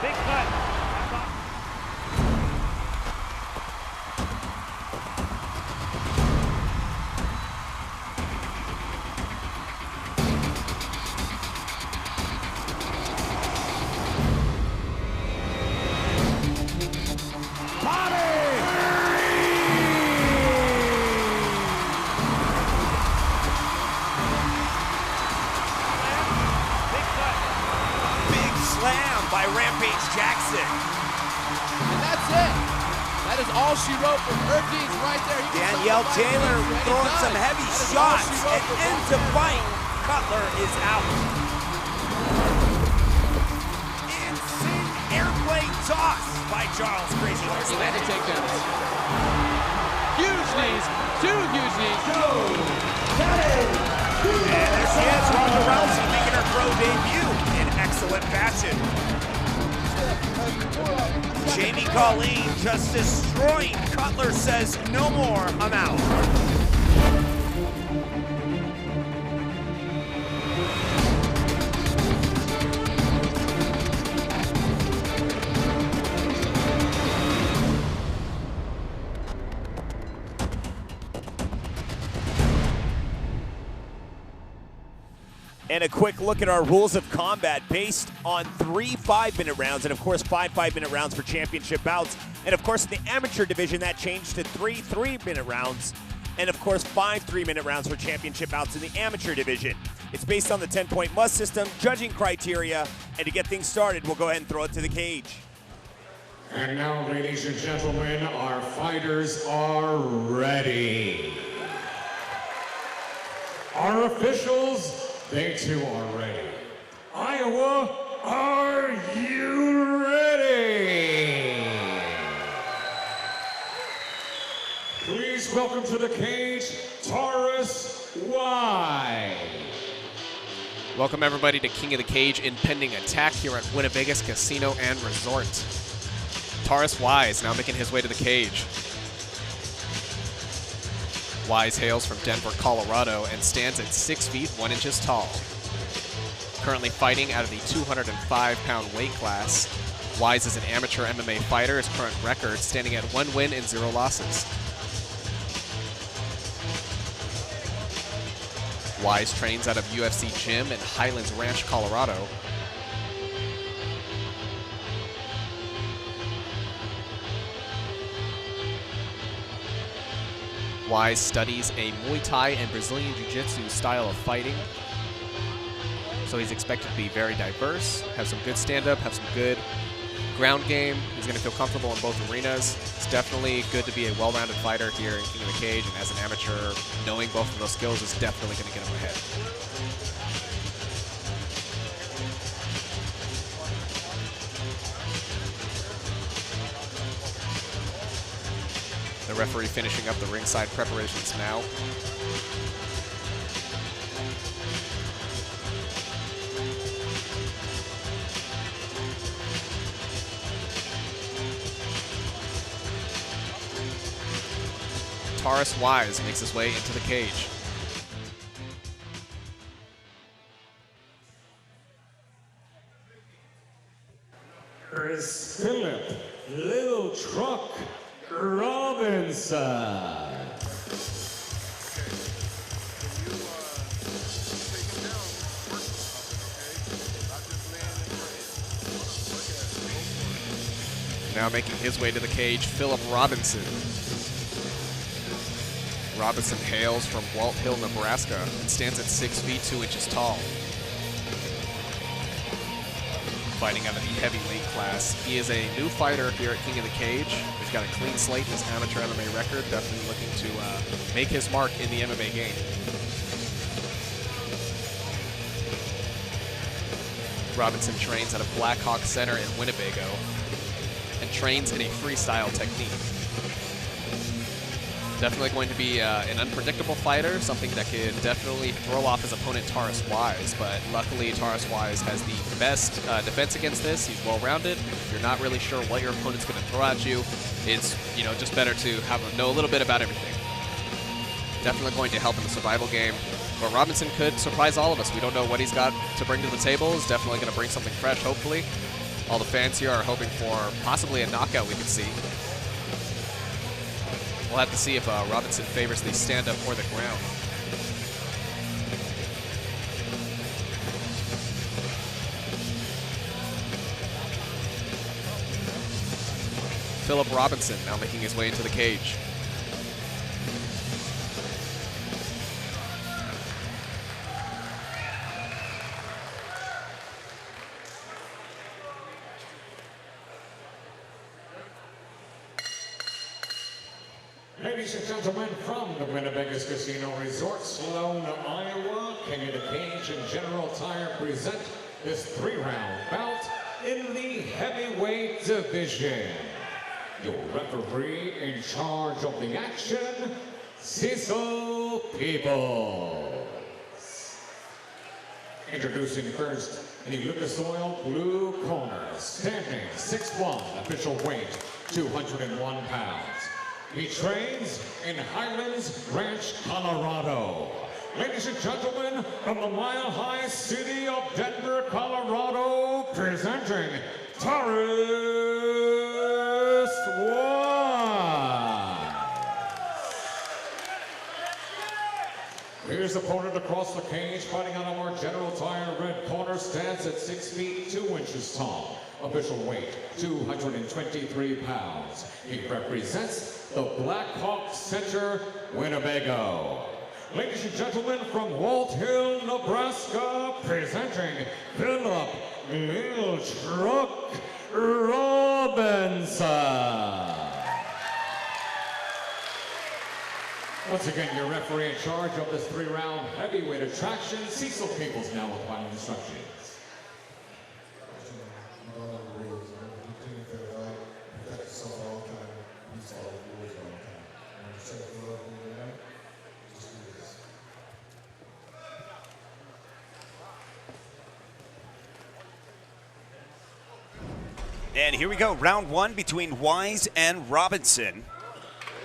Big cut. Rampage Jackson. And that's it. That is all she wrote for her teams right there. Danielle Taylor throwing some heavy shots and ends the fight. Cutler is out. Insane airplane toss by Charles Krazy. He had to take down. Huge knees, two huge knees. And there she is, Ronda Rousey making her pro debut in excellent fashion. Jamie Colleen just destroying. Cutler says, no more, I'm out. And a quick look at our rules of combat based on 3 5-minute rounds and, of course, 5 5-minute rounds for championship bouts. And, of course, in the amateur division, that changed to 3 3-minute rounds. And, of course, 5 3-minute rounds for championship bouts in the amateur division. It's based on the 10-point must system, judging criteria. And to get things started, we'll go ahead and throw it to the cage. And now, ladies and gentlemen, our fighters are ready. Our officials, they too are ready. Iowa, are you ready? Please welcome to the cage, Taurus Wise. Welcome everybody to King of the Cage Impending Attack here at Winnebago's Casino and Resort. Taurus Wise now making his way to the cage. Wise hails from Denver, Colorado, and stands at 6 feet 1 inches tall. Currently fighting out of the 205-pound weight class. Wise is an amateur MMA fighter. His current record standing at 1 win and 0 losses. Wise trains out of UFC Gym in Highlands Ranch, Colorado. Wise studies a Muay Thai and Brazilian Jiu-Jitsu style of fighting. So he's expected to be very diverse, have some good stand-up, have some good ground game. He's going to feel comfortable in both arenas. It's definitely good to be a well-rounded fighter here in King of the Cage, and as an amateur, knowing both of those skills is definitely going to get him ahead. The referee finishing up the ringside preparations now. Taurus Wise makes his way into the cage. Chris Phillip, Little Truck Robinson. Now making his way to the cage, Phillip Robinson. Robinson hails from Walt Hill, Nebraska, and stands at 6 feet 2 inches tall. Fighting out of the heavyweight class. He is a new fighter here at King of the Cage. He's got a clean slate in his amateur MMA record, definitely looking to make his mark in the MMA game. Robinson trains out of Blackhawk Center in Winnebago and trains in a freestyle technique. Definitely going to be an unpredictable fighter, something that could definitely throw off his opponent Taurus Wise, but luckily Taurus Wise has the best defense against this. He's well-rounded. If you're not really sure what your opponent's going to throw at you, it's just better to know a little bit about everything. Definitely going to help in the survival game, but Robinson could surprise all of us. We don't know what he's got to bring to the table. He's definitely going to bring something fresh, hopefully. All the fans here are hoping for possibly a knockout we could see. We'll have to see if Robinson favors the stand-up or the ground. Philip Robinson now making his way into the cage. Ladies and gentlemen, from the Winnebago's Casino Resort, Sloan, Iowa, King of the Cage and General Tire present this 3-round bout in the heavyweight division. Your referee in charge of the action, Cecil Peoples. Introducing first, the Lucas Oil Blue Corner, standing 6'1", official weight 201 pounds. He trains in Highlands Ranch, Colorado. Ladies and gentlemen, from the mile-high city of Denver, Colorado, presenting Taurus Wise. His opponent across the cage, fighting out of our General Tire red corner, stands at 6 feet 2 inches tall. Official weight 223 pounds. He represents the Black Hawk Center, Winnebago. Ladies and gentlemen, from Walt Hill, Nebraska, presenting Philip Lil Truck Robinson. Once again, your referee in charge of this 3-round heavyweight attraction, Cecil Peoples, now with final instructions. And here we go, round 1 between Wise and Robinson.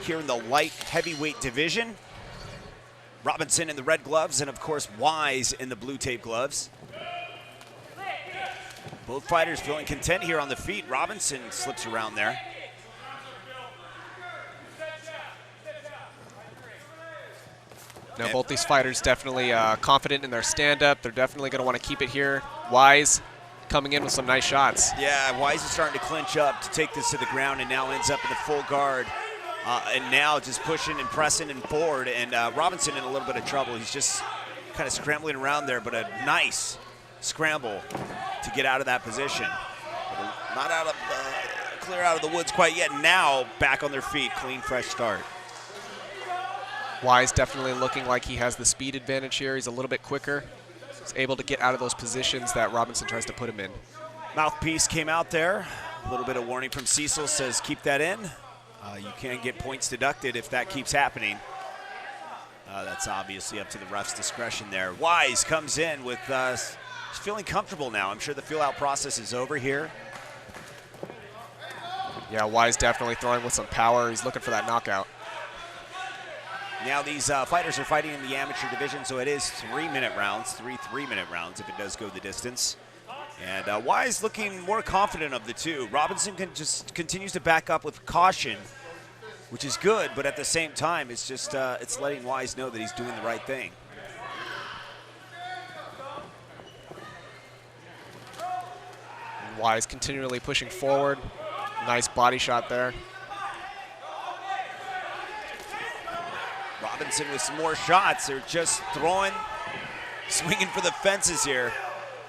Here in the light heavyweight division. Robinson in the red gloves and of course Wise in the blue tape gloves. Both fighters feeling content here on the feet. Robinson slips around there. Now both these fighters definitely confident in their stand-up. They're definitely going to want to keep it here. Wise coming in with some nice shots. Yeah, Wise is starting to clinch up to take this to the ground and now ends up in the full guard. And now just pushing and pressing and forward. And Robinson in a little bit of trouble. He's just kind of scrambling around there, but a nice scramble to get out of that position. Not out of clear out of the woods quite yet. Now back on their feet, clean, fresh start. Wise definitely looking like he has the speed advantage here. He's a little bit quicker. He's able to get out of those positions that Robinson tries to put him in. Mouthpiece came out there. A little bit of warning from Cecil, says keep that in. You can get points deducted if that keeps happening. That's obviously up to the ref's discretion there. Wise comes in with he's feeling comfortable now. I'm sure the feel-out process is over here. Yeah, Wise definitely throwing with some power. He's looking for that knockout. Now these fighters are fighting in the amateur division, so it is 3-minute rounds, three-minute rounds if it does go the distance. And Wise looking more confident of the two. Robinson just continues to back up with caution, which is good, but at the same time, it's just it's letting Wise know that he's doing the right thing. And Wise continually pushing forward. Nice body shot there. Robinson with some more shots. They're just throwing, swinging for the fences here.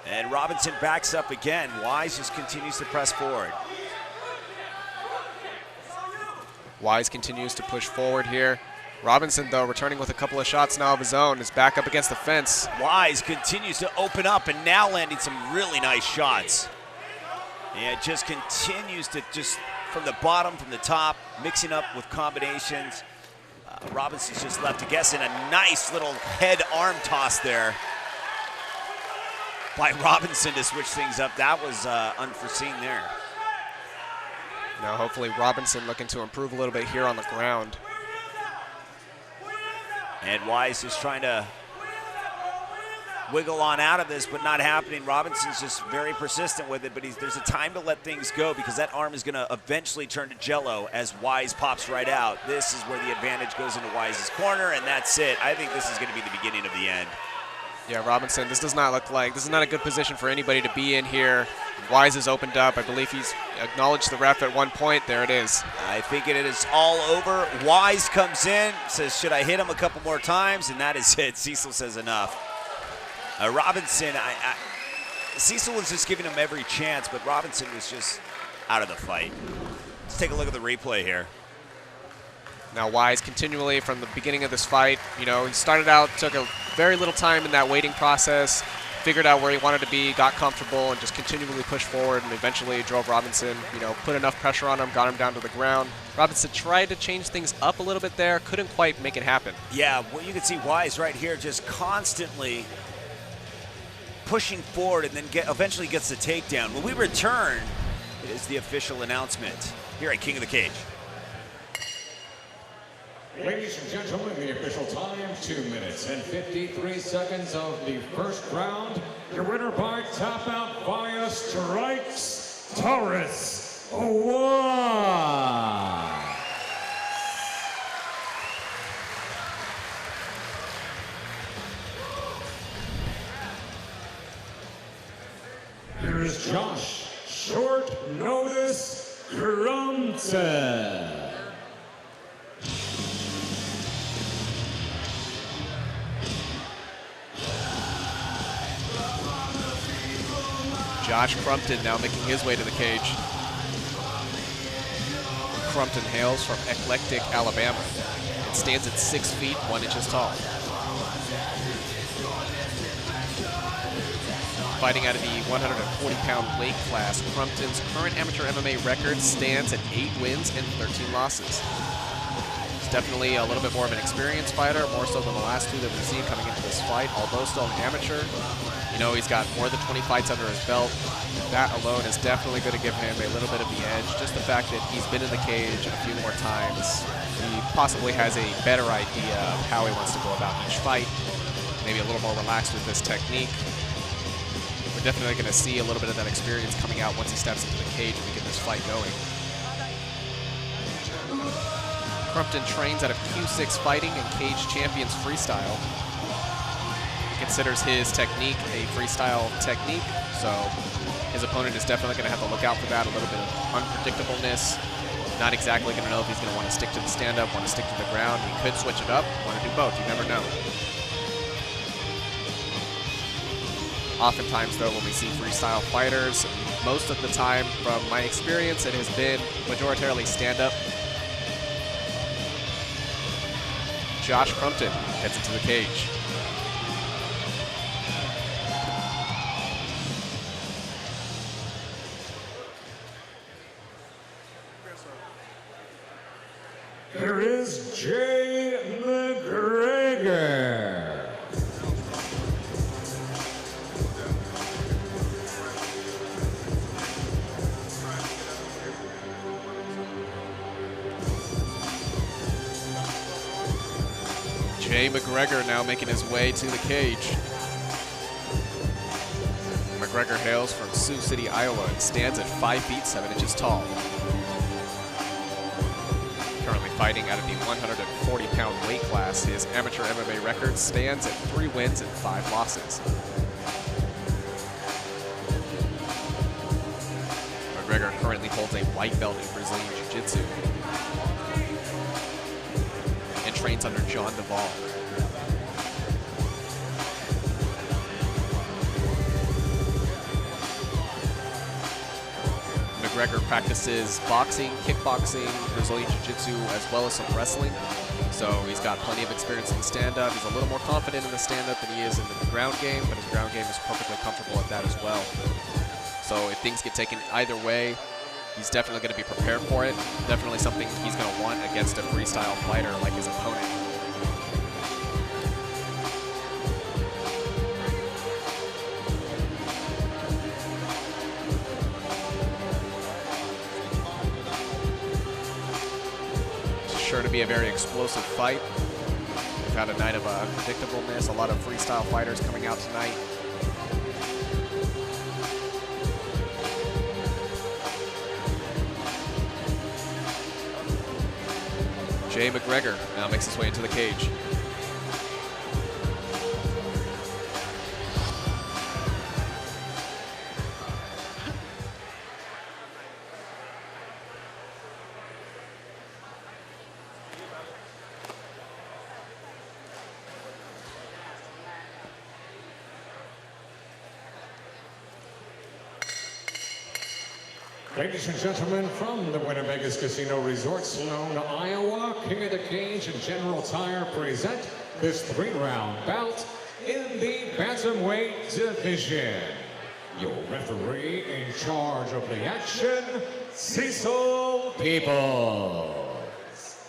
And Robinson backs up again. Wise just continues to press forward. Wise continues to push forward here. Robinson, though, returning with a couple of shots now of his own, is back up against the fence. Wise continues to open up and now landing some really nice shots. And it just continues to just from the bottom, from the top, mixing up with combinations. Robinson's just left to guess in a nice little head arm toss there by Robinson to switch things up. That was unforeseen there. Now hopefully Robinson looking to improve a little bit here on the ground. And Wise is trying to wiggle on out of this, but not happening. Robinson's just very persistent with it, but there's a time to let things go because that arm is going to eventually turn to jello as Wise pops right out. This is where the advantage goes into Wise's corner, and that's it. I think this is going to be the beginning of the end. Yeah, Robinson, this does not look like, this is not a good position for anybody to be in here. Wise has opened up. I believe he's acknowledged the ref at one point. There it is. I think it is all over. Wise comes in, says, should I hit him a couple more times? And that is it. Cecil says enough. Robinson, Cecil was just giving him every chance, but Robinson was just out of the fight. Let's take a look at the replay here. Now Wise continually from the beginning of this fight, you know, he started out, took a very little time in that waiting process, figured out where he wanted to be, got comfortable, and just continually pushed forward and eventually drove Robinson, you know, put enough pressure on him, got him down to the ground. Robinson tried to change things up a little bit there, couldn't quite make it happen. Yeah, well, you can see Wise right here just constantly pushing forward and then eventually gets the takedown. When we return, it is the official announcement here at King of the Cage. Ladies and gentlemen, the official time, 2 minutes and 53 seconds of the first round. Your winner by tap out via strikes, Taurus One. Here's Josh, short notice, Crumpton. Josh Crumpton now making his way to the cage. Crumpton hails from Eclectic, Alabama. It stands at 6 feet, 1 inches tall. Fighting out of the 140-pound weight class, Crumpton's current amateur MMA record stands at 8 wins and 13 losses. He's definitely a little bit more of an experienced fighter, more so than the last two that we've seen coming into this fight, although still an amateur. You know, he's got more than 20 fights under his belt. That alone is definitely going to give him a little bit of the edge. Just the fact that he's been in the cage a few more times, he possibly has a better idea of how he wants to go about each fight. Maybe a little more relaxed with his technique. We're definitely going to see a little bit of that experience coming out once he steps into the cage and we get this fight going. Crumpton trains out of Q6 Fighting and Cage Champions Freestyle. Considers his technique a freestyle technique, so his opponent is definitely going to have to look out for that, a little bit of unpredictableness. Not exactly going to know if he's going to want to stick to the stand-up, want to stick to the ground. He could switch it up, want to do both, you never know. Oftentimes, though, when we see freestyle fighters, most of the time, from my experience, it has been majoritarily stand-up. Josh Crumpton heads into the cage. Here is Jay McGregor. Jay McGregor now making his way to the cage. McGregor hails from Sioux City, Iowa, and stands at 5 feet 7 inches tall. Currently fighting out of the 140-pound weight class, his amateur MMA record stands at 3 wins and 5 losses. McGregor currently holds a white belt in Brazilian Jiu-Jitsu and trains under John Duvall. McGregor practices boxing, kickboxing, Brazilian Jiu-Jitsu, as well as some wrestling. So he's got plenty of experience in the stand-up. He's a little more confident in the stand-up than he is in the ground game, but his ground game is perfectly comfortable at that as well. So if things get taken either way, he's definitely going to be prepared for it. Definitely something he's going to want against a freestyle fighter like his opponent. Sure to be a very explosive fight. We've had a night of unpredictableness, a lot of freestyle fighters coming out tonight. Jay McGregor now makes his way into the cage. Ladies and gentlemen, from the Winter Vegas Casino Resort, Sloan, Iowa, King of the Cage and General Tire present this 3-round bout in the bantamweight division. Your referee in charge of the action, Cecil Peoples.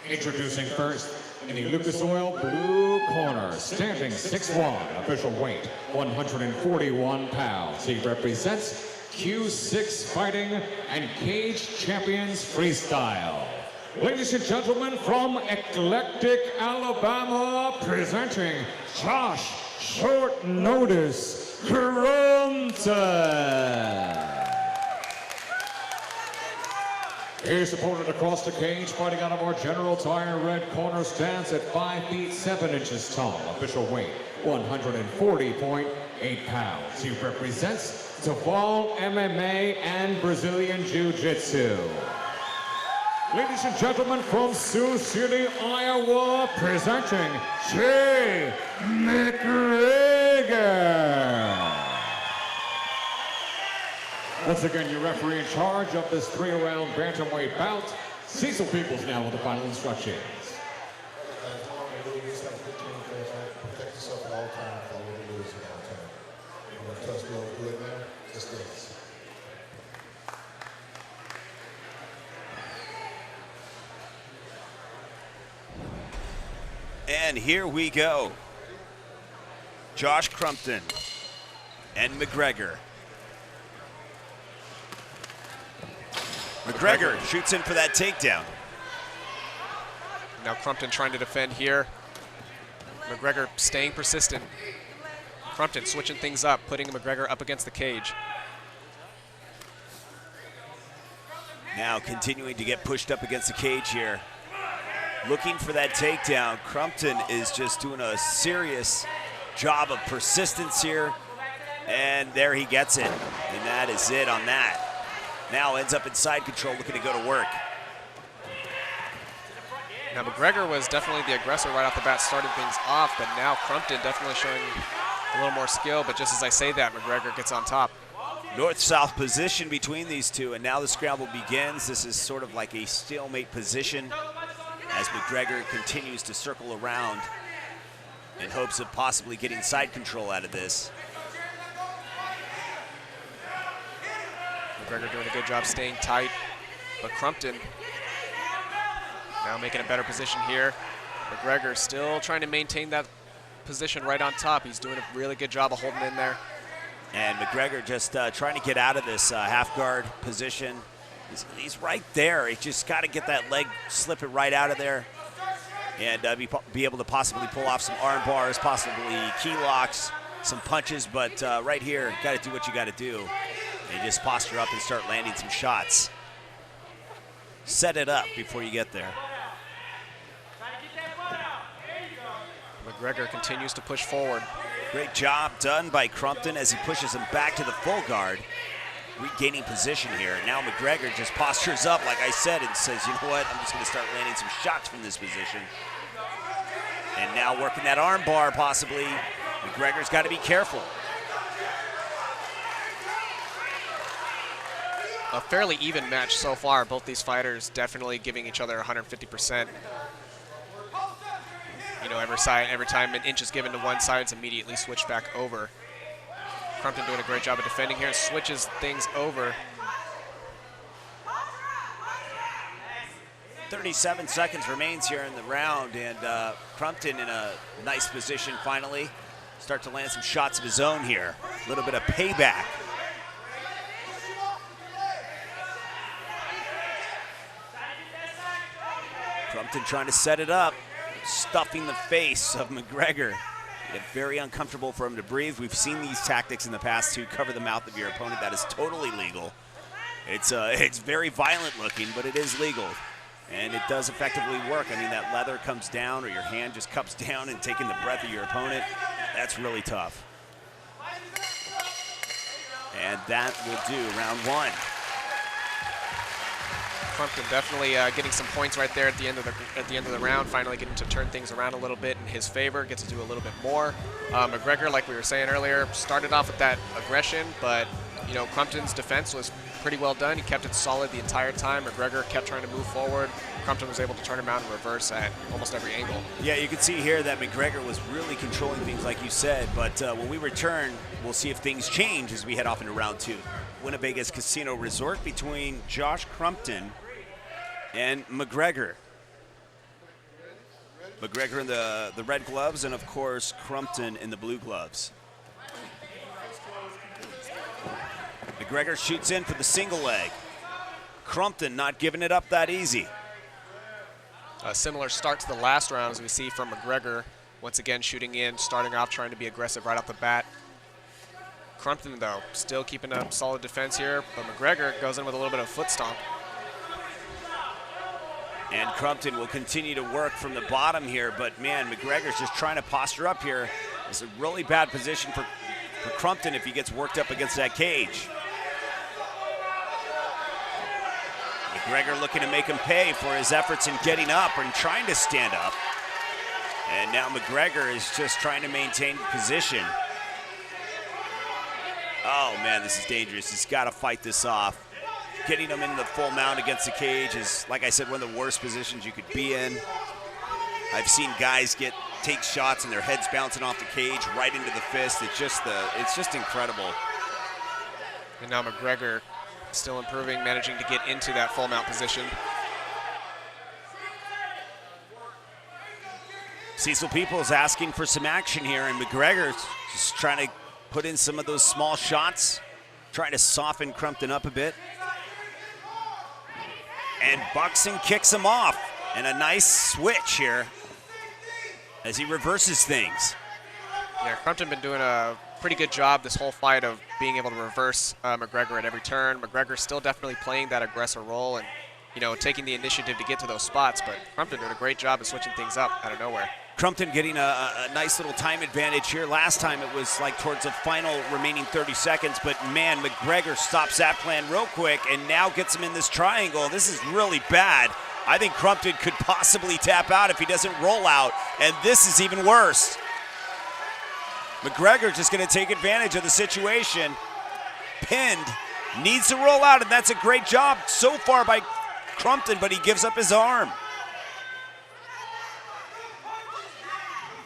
Introducing first, in the Lucas Oil blue corner, standing 6'1", official weight 141 pounds. He represents Q6 Fighting and Cage Champions Freestyle. Ladies and gentlemen, from Eclectic, Alabama, presenting Josh Short Notice Crumpton. His opponent across the cage, fighting out of our General Tire red corner, stands at 5 feet 7 inches tall. Official weight 140.8 pounds. He represents Duvall MMA and Brazilian Jiu-Jitsu. Ladies and gentlemen, from Sioux City, Iowa, presenting Jay McGregor. Once again, your referee in charge of this 3-round bantamweight bout, Cecil Peoples now with the final instructions. Protect yourself at all times, follow the rules at all times. You want to touch gloves good now? Just this. And here we go. Josh Crumpton and McGregor. McGregor shoots in for that takedown. Now Crumpton trying to defend here. McGregor staying persistent. Crumpton switching things up, putting McGregor up against the cage. Now continuing to get pushed up against the cage here. Looking for that takedown. Crumpton is just doing a serious job of persistence here. And there he gets it. And that is it on that. Now ends up in side control, looking to go to work. Now McGregor was definitely the aggressor right off the bat, starting things off, but now Crumpton definitely showing a little more skill, but just as I say that, McGregor gets on top. North-south position between these two, and now the scramble begins. This is sort of like a stalemate position as McGregor continues to circle around in hopes of possibly getting side control out of this. McGregor doing a good job staying tight, but Crumpton now making a better position here. McGregor still trying to maintain that position right on top. He's doing a really good job of holding in there. And McGregor just trying to get out of this half guard position. He's right there. He just got to get that leg, slip it right out of there, and be able to possibly pull off some arm bars, possibly key locks, some punches. But right here, got to do what you got to do. And just posture up and start landing some shots. Set it up before you get there. McGregor continues to push forward. Great job done by Crumpton as he pushes him back to the full guard, regaining position here. Now McGregor just postures up, like I said, and says, you know what, I'm just going to start landing some shots from this position. And now working that arm bar, possibly. McGregor's got to be careful. A fairly even match so far. Both these fighters definitely giving each other 150%. You know, every time an inch is given to one side, it's immediately switched back over. Crumpton doing a great job of defending here and switches things over. 37 seconds remains here in the round, and Crumpton in a nice position finally. Start to land some shots of his own here. A little bit of payback. Crumpton trying to set it up. stuffing the face of McGregor. It's very uncomfortable for him to breathe. We've seen these tactics in the past to cover the mouth of your opponent. That is totally legal. It's very violent looking, but it is legal. And it does effectively work. I mean, that leather comes down or your hand just cups down and taking the breath of your opponent. That's really tough. And that will do round one. Crumpton definitely getting some points right there at the end of the round. Finally getting to turn things around a little bit in his favor. Gets to do a little bit more. McGregor, like we were saying earlier, started off with that aggression, but you know, Crumpton's defense was pretty well done. He kept it solid the entire time. McGregor kept trying to move forward. Crumpton was able to turn him out and reverse at almost every angle. Yeah, you can see here that McGregor was really controlling things like you said, but when we return, we'll see if things change as we head off into round two. Winnebago's Casino Resort between Josh Crumpton and McGregor. McGregor in the red gloves and, of course, Crumpton in the blue gloves. McGregor shoots in for the single leg. Crumpton not giving it up that easy. A similar start to the last round as we see from McGregor. Once again shooting in, starting off trying to be aggressive right off the bat. Crumpton, though, still keeping up solid defense here, but McGregor goes in with a little bit of foot stomp. And Crumpton will continue to work from the bottom here, but man, McGregor's just trying to posture up here. It's a really bad position for Crumpton if he gets worked up against that cage. McGregor looking to make him pay for his efforts in getting up and trying to stand up. And now McGregor is just trying to maintain position. Oh man, this is dangerous. He's got to fight this off. Getting him into the full mount against the cage is, like I said, one of the worst positions you could be in. I've seen guys take shots and their heads bouncing off the cage right into the fist. It's just incredible. And now McGregor still improving, managing to get into that full mount position. Cecil Peoples asking for some action here, and McGregor's just trying to put in some of those small shots, trying to soften Crumpton up a bit. And Buxton kicks him off, and a nice switch here as he reverses things. Yeah, Crumpton been doing a pretty good job this whole fight of being able to reverse McGregor at every turn. McGregor still definitely playing that aggressor role and, you know, taking the initiative to get to those spots, but Crumpton doing a great job of switching things up out of nowhere. Crumpton getting a nice little time advantage here. Last time it was like towards the final remaining 30 seconds, but man, McGregor stops that plan real quick and now gets him in this triangle. This is really bad. I think Crumpton could possibly tap out if he doesn't roll out, and this is even worse. McGregor just going to take advantage of the situation. Pinned, needs to roll out, and that's a great job so far by Crumpton, but he gives up his arm.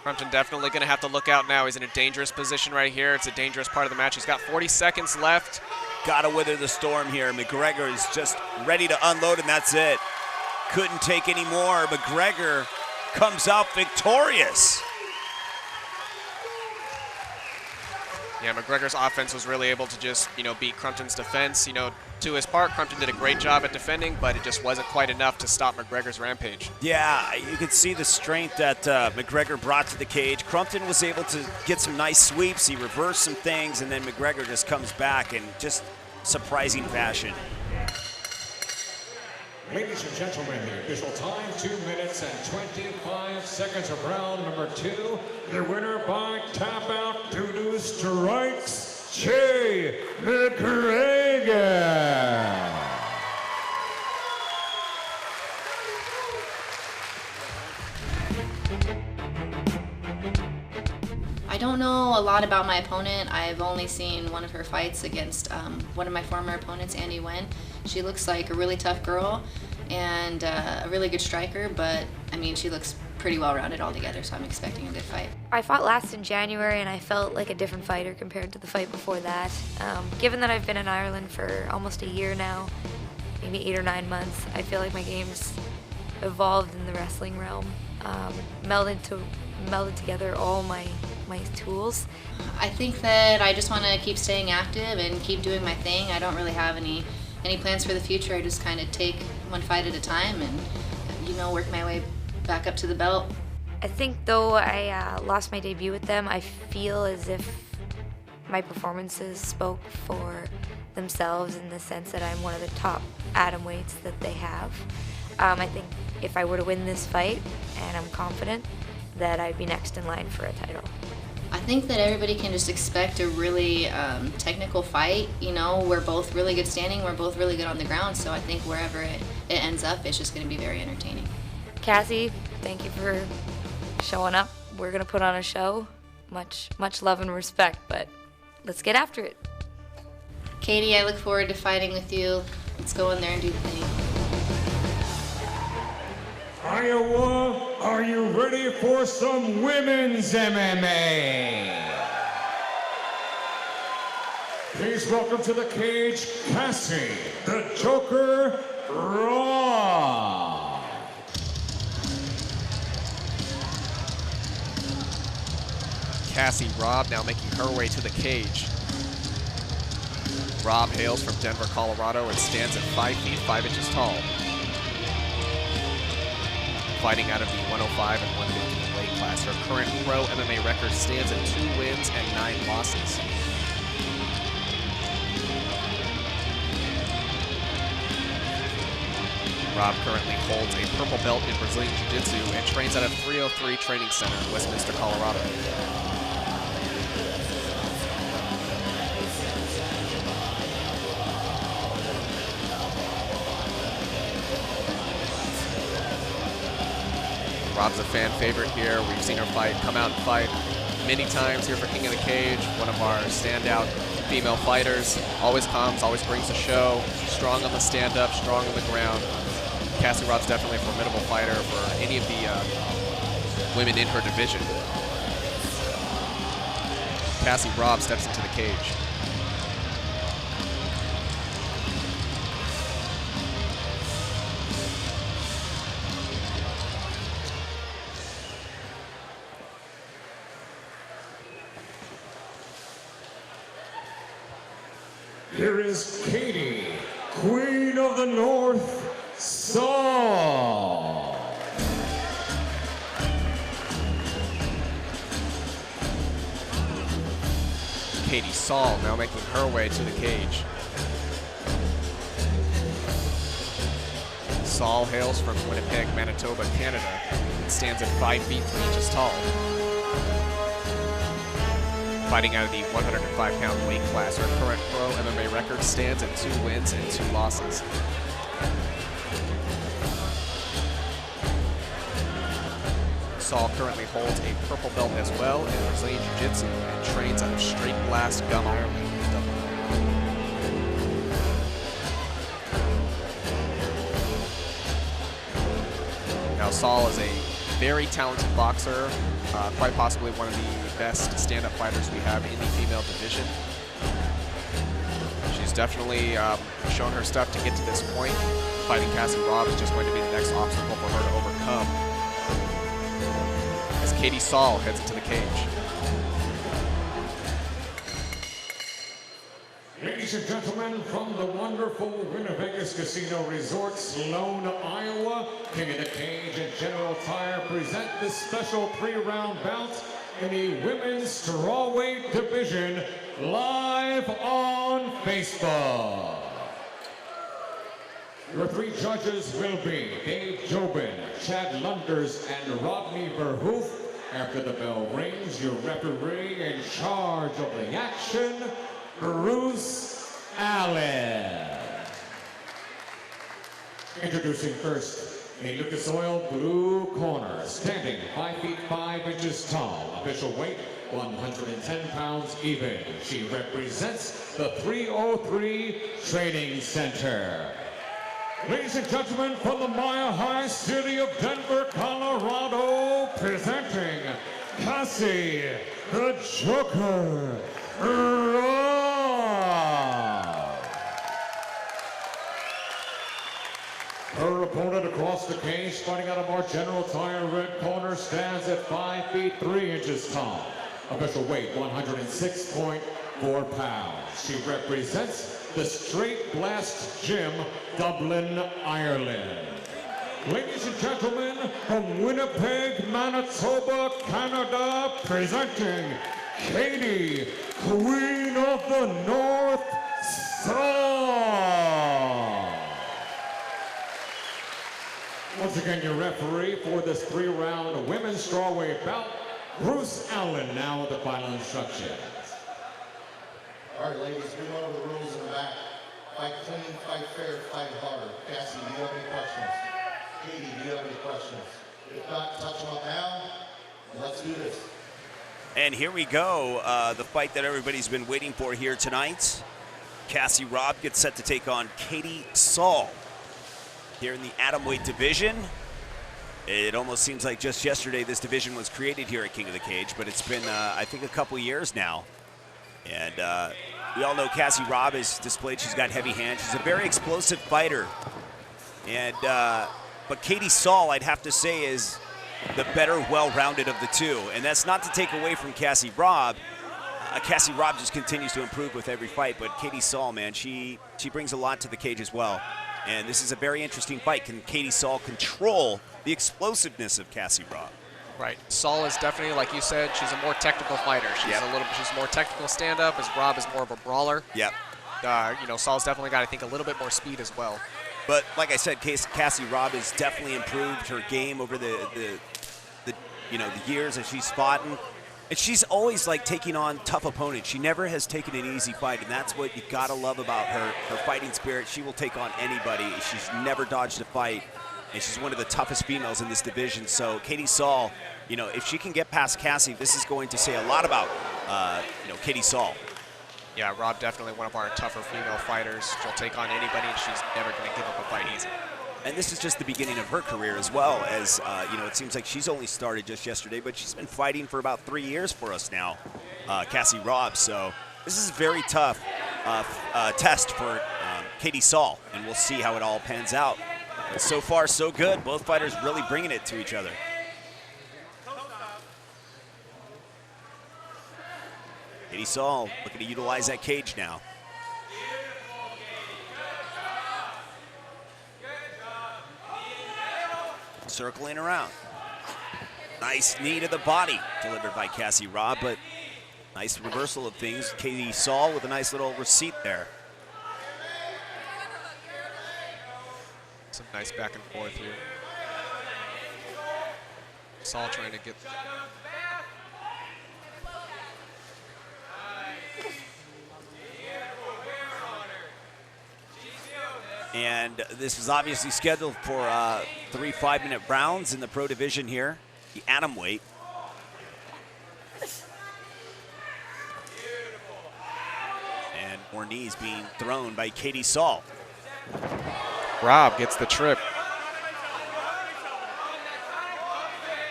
Crumpton definitely going to have to look out now. He's in a dangerous position right here. It's a dangerous part of the match. He's got 40 seconds left. Got to weather the storm here. McGregor is just ready to unload, and that's it. Couldn't take any more. McGregor comes out victorious. Yeah, McGregor's offense was really able to just, you know, beat Crumpton's defense. You know, to his part, Crumpton did a great job at defending, but it just wasn't quite enough to stop McGregor's rampage. Yeah, you could see the strength that McGregor brought to the cage. Crumpton was able to get some nice sweeps. He reversed some things, and then McGregor just comes back in just surprising fashion. Ladies and gentlemen, the official time, 2 minutes and 25 seconds of round number 2. The winner by tap out due to strikes, Jay McGregor. I don't know a lot about my opponent. I've only seen one of her fights against one of my former opponents, Andy Nguyen. She looks like a really tough girl and a really good striker, but I mean, she looks pretty well-rounded altogether, so I'm expecting a good fight. I fought last in January, and I felt like a different fighter compared to the fight before that. Given that I've been in Ireland for almost a year now, maybe 8 or 9 months, I feel like my game's evolved in the wrestling realm, melded together all my tools. I think that I just want to keep staying active and keep doing my thing. I don't really have any plans for the future. I just kind of take one fight at a time and, you know, work my way back up to the belt. I think though I lost my debut with them, I feel as if my performances spoke for themselves in the sense that I'm one of the top atom weights that they have. I think if I were to win this fight, and I'm confident, that I'd be next in line for a title. I think that everybody can just expect a really technical fight. You know, we're both really good standing, we're both really good on the ground, so I think wherever it ends up, it's just going to be very entertaining. Cassie, thank you for showing up. We're going to put on a show. Much love and respect, but let's get after it. Katie, I look forward to fighting with you. Let's go in there and do the thing. Iowa, are you ready for some women's MMA? Please welcome to the cage, Cassie, the Joker, Rob. Cassie Rob now making her way to the cage. Rob hails from Denver, Colorado, and stands at 5 feet 5 inches tall. Fighting out of the 105 and 115 weight class. Her current pro MMA record stands at 2 wins and 9 losses. Rob currently holds a purple belt in Brazilian Jiu-Jitsu and trains at a 303 Training Center in Westminster, Colorado. Rob's a fan favorite here. We've seen her come out and fight many times here for King of the Cage. One of our standout female fighters. Always comes, always brings a show. Strong on the stand-up, strong on the ground. Cassie Rob's definitely a formidable fighter for any of the women in her division. Cassie Rob steps into the cage. Here is Katie, Queen of the North, Saul. Katie Saul now making her way to the cage. Saul hails from Winnipeg, Manitoba, Canada, and stands at 5 feet 3 inches tall. Fighting out of the 105-pound weight class, her current pro MMA record stands at 2 wins and 2 losses. Saul currently holds a purple belt as well in Brazilian Jiu-Jitsu and trains out of Straight Blast Gum, Ireland. Now Saul is a very talented boxer, quite possibly one of the best stand-up fighters we have in the female division. She's definitely shown her stuff to get to this point. Fighting Cassie Rob is just going to be the next obstacle for her to overcome. As Katie Saul heads into the cage. Ladies and gentlemen, from the wonderful Winnebago's Casino Resort, Sloan, Iowa, King of the Cage and General Tire present this special 3-round bout in the women's strawweight division, live on Facebook. Your 3 judges will be Dave Jobin, Chad Lunders, and Rodney Verhoof. After the bell rings, your referee in charge of the action, Bruce Allen. Introducing first, a Lucas Oil blue corner, standing 5 feet 5 inches tall, official weight 110 pounds even. She represents the 303 Training Center. Ladies and gentlemen, from the Mile High city of Denver, Colorado, presenting Cassie, the Joker, Rob. Her opponent across the cage, fighting out of our General Tire red corner, stands at 5 feet 3 inches tall. Official weight 106.4 pounds. She represents the Straight Blast Gym, Dublin, Ireland. Ladies and gentlemen, from Winnipeg, Manitoba, Canada, presenting Katie, Queen of the North Star. Once again, your referee for this 3-round women's strawweight bout, Bruce Allen, now with the final instructions. All right, ladies, we know the rules in the back. Fight clean, fight fair, fight hard. Cassie, do you have any questions? Katie, do you have any questions? If not, touch them up now, and let's do this. And here we go, the fight that everybody's been waiting for here tonight. Cassie Rob gets set to take on Katie Saul here in the atomweight division. It almost seems like just yesterday this division was created here at King of the Cage, but it's been, I think, a couple years now. And we all know Cassie Rob has displayed she's got heavy hands. She's a very explosive fighter. And but Katie Saul, I'd have to say, is the better, well-rounded of the two. And that's not to take away from Cassie Rob. Cassie Rob just continues to improve with every fight. But Katie Saul, man, she brings a lot to the cage as well. And this is a very interesting fight. Can Katie Saul control the explosiveness of Cassie Rob? Right. Saul is definitely, like you said, she's a more technical fighter. She's she's more technical stand-up, as Rob is more of a brawler. Yep. You know, Saul's definitely got, I think, a little bit more speed as well. But like I said, Cassie Rob has definitely improved her game over the years that she's fought. And she's always like taking on tough opponents. She never has taken an easy fight, and that's what you gotta love about her fighting spirit. She will take on anybody. She's never dodged a fight. And she's one of the toughest females in this division. So Katie Saul, you know, if she can get past Cassie, this is going to say a lot about, Katie Saul. Yeah, Rob definitely one of our tougher female fighters. She'll take on anybody, and she's never going to give up a fight easy. And this is just the beginning of her career as well, as, it seems like she's only started just yesterday, but she's been fighting for about 3 years for us now, Cassie Rob. So this is a very tough test for Katie Saul, and we'll see how it all pans out. So far, so good. Both fighters really bringing it to each other. Katie Saul looking to utilize that cage now. Circling around. Nice knee to the body delivered by Cassie Rob, but nice reversal of things. Katie Saul with a nice little receipt there. Some nice back and forth here. Saul trying to get... And this is obviously scheduled for 3 5-minute rounds in the pro division here, the atomweight. And more knees being thrown by Katie Saul. Rob gets the trip.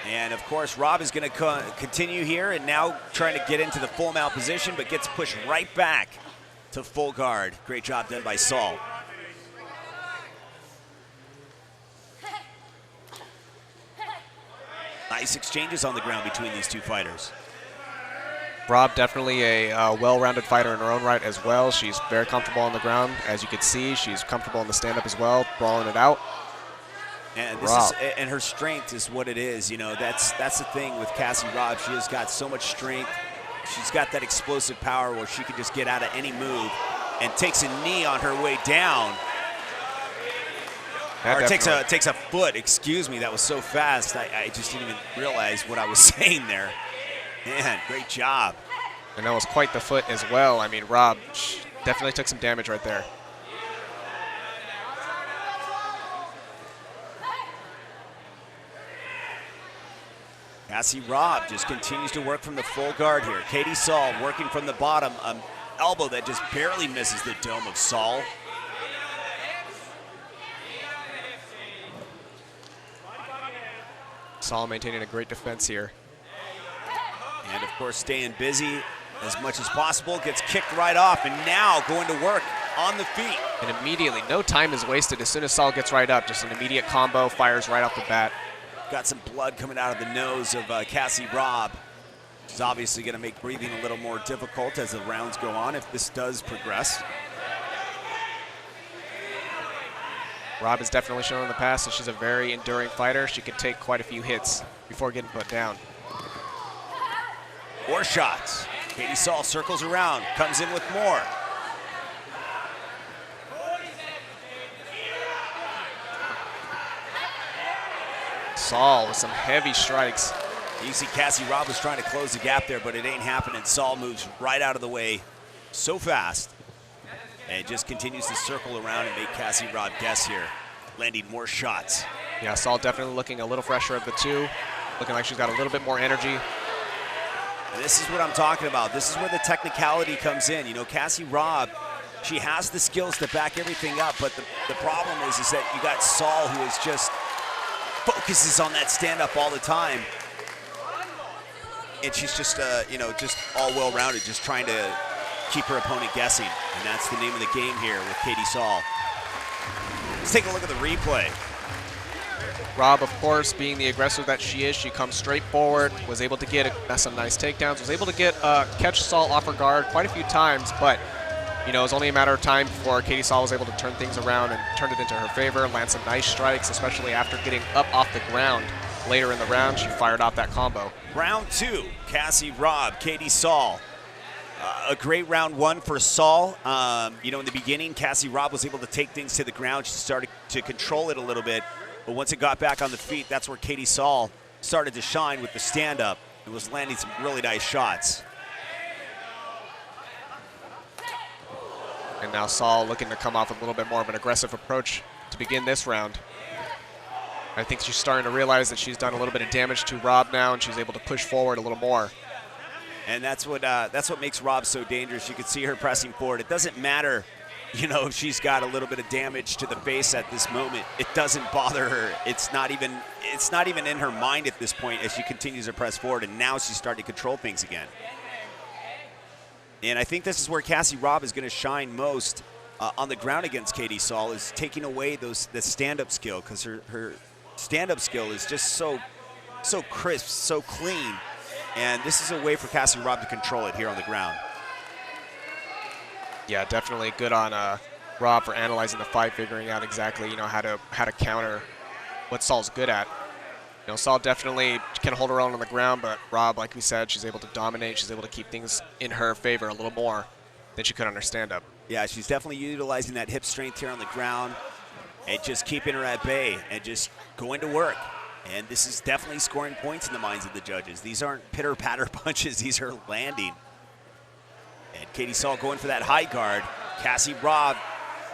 And of course, Rob is going to continue here and now trying to get into the full mount position, but gets pushed right back to full guard. Great job done by Saul. Nice exchanges on the ground between these two fighters. Rob definitely a well-rounded fighter in her own right as well. She's very comfortable on the ground. As you can see, she's comfortable in the stand-up as well, brawling it out. And and her strength is what it is. You know, that's the thing with Cassie Rob. She has got so much strength. She's got that explosive power where she can just get out of any move and takes a knee on her way down. Or takes a foot, excuse me, that was so fast. I just didn't even realize what I was saying there. Man, great job. And that was quite the foot as well. I mean, Rob definitely took some damage right there. Cassie Rob just continues to work from the full guard here. Katie Saul working from the bottom. Elbow that just barely misses the dome of Saul. Saul maintaining a great defense here. And of course staying busy as much as possible. Gets kicked right off and now going to work on the feet. And immediately, no time is wasted. As soon as Saul gets right up, just an immediate combo, fires right off the bat. Got some blood coming out of the nose of Cassie Rob. She's obviously going to make breathing a little more difficult as the rounds go on if this does progress. Rob has definitely shown in the past that she's a very enduring fighter. She can take quite a few hits before getting put down. More shots. Katie Saul circles around, comes in with more. Saul with some heavy strikes. You see Cassie Rob was trying to close the gap there, but it ain't happening. Saul moves right out of the way so fast. And just continues to circle around and make Cassie Rob guess here, landing more shots. Yeah, Saul definitely looking a little fresher of the two. Looking like she's got a little bit more energy. And this is what I'm talking about. This is where the technicality comes in. You know, Cassie Rob, she has the skills to back everything up, but the problem is that you got Saul, who is just focuses on that stand-up all the time. And she's just, you know, just all well-rounded, just trying to keep her opponent guessing. And that's the name of the game here with Katie Saul. Let's take a look at the replay. Rob, of course, being the aggressor that she is, she comes straight forward, was able to get some nice takedowns, was able to get catch Saul off her guard quite a few times, but you know, it was only a matter of time before Katie Saul was able to turn things around and turn it into her favor, land some nice strikes, especially after getting up off the ground. Later in the round, she fired off that combo. Round two, Cassie Rob, Katie Saul. A great round one for Saul. You know, in the beginning, Cassie Rob was able to take things to the ground. She started to control it a little bit. But once it got back on the feet, that's where Katie Saul started to shine with the stand-up. It was landing some really nice shots. And now Saul looking to come off with a little bit more of an aggressive approach to begin this round. I think she's starting to realize that she's done a little bit of damage to Rob now, and she's able to push forward a little more. And that's what makes Rob so dangerous. You can see her pressing forward. It doesn't matter, you know, if she's got a little bit of damage to the face at this moment. It doesn't bother her. It's not even in her mind at this point as she continues to press forward, and now she's starting to control things again. And I think this is where Cassie Rob is going to shine most on the ground against Katie Saul, is taking away the stand-up skill, because her stand-up skill is just so crisp, so clean. And this is a way for Cassie Rob to control it here on the ground. Yeah, definitely good on Rob for analyzing the fight, figuring out exactly, you know, how to counter what Saul's good at. You know, Saul definitely can hold her own on the ground, but Rob, like we said, she's able to dominate. She's able to keep things in her favor a little more than she could on her stand-up. Yeah, she's definitely utilizing that hip strength here on the ground and just keeping her at bay and just going to work. And this is definitely scoring points in the minds of the judges. These aren't pitter-patter punches. These are landing. And Katie Saul going for that high guard. Cassie Rob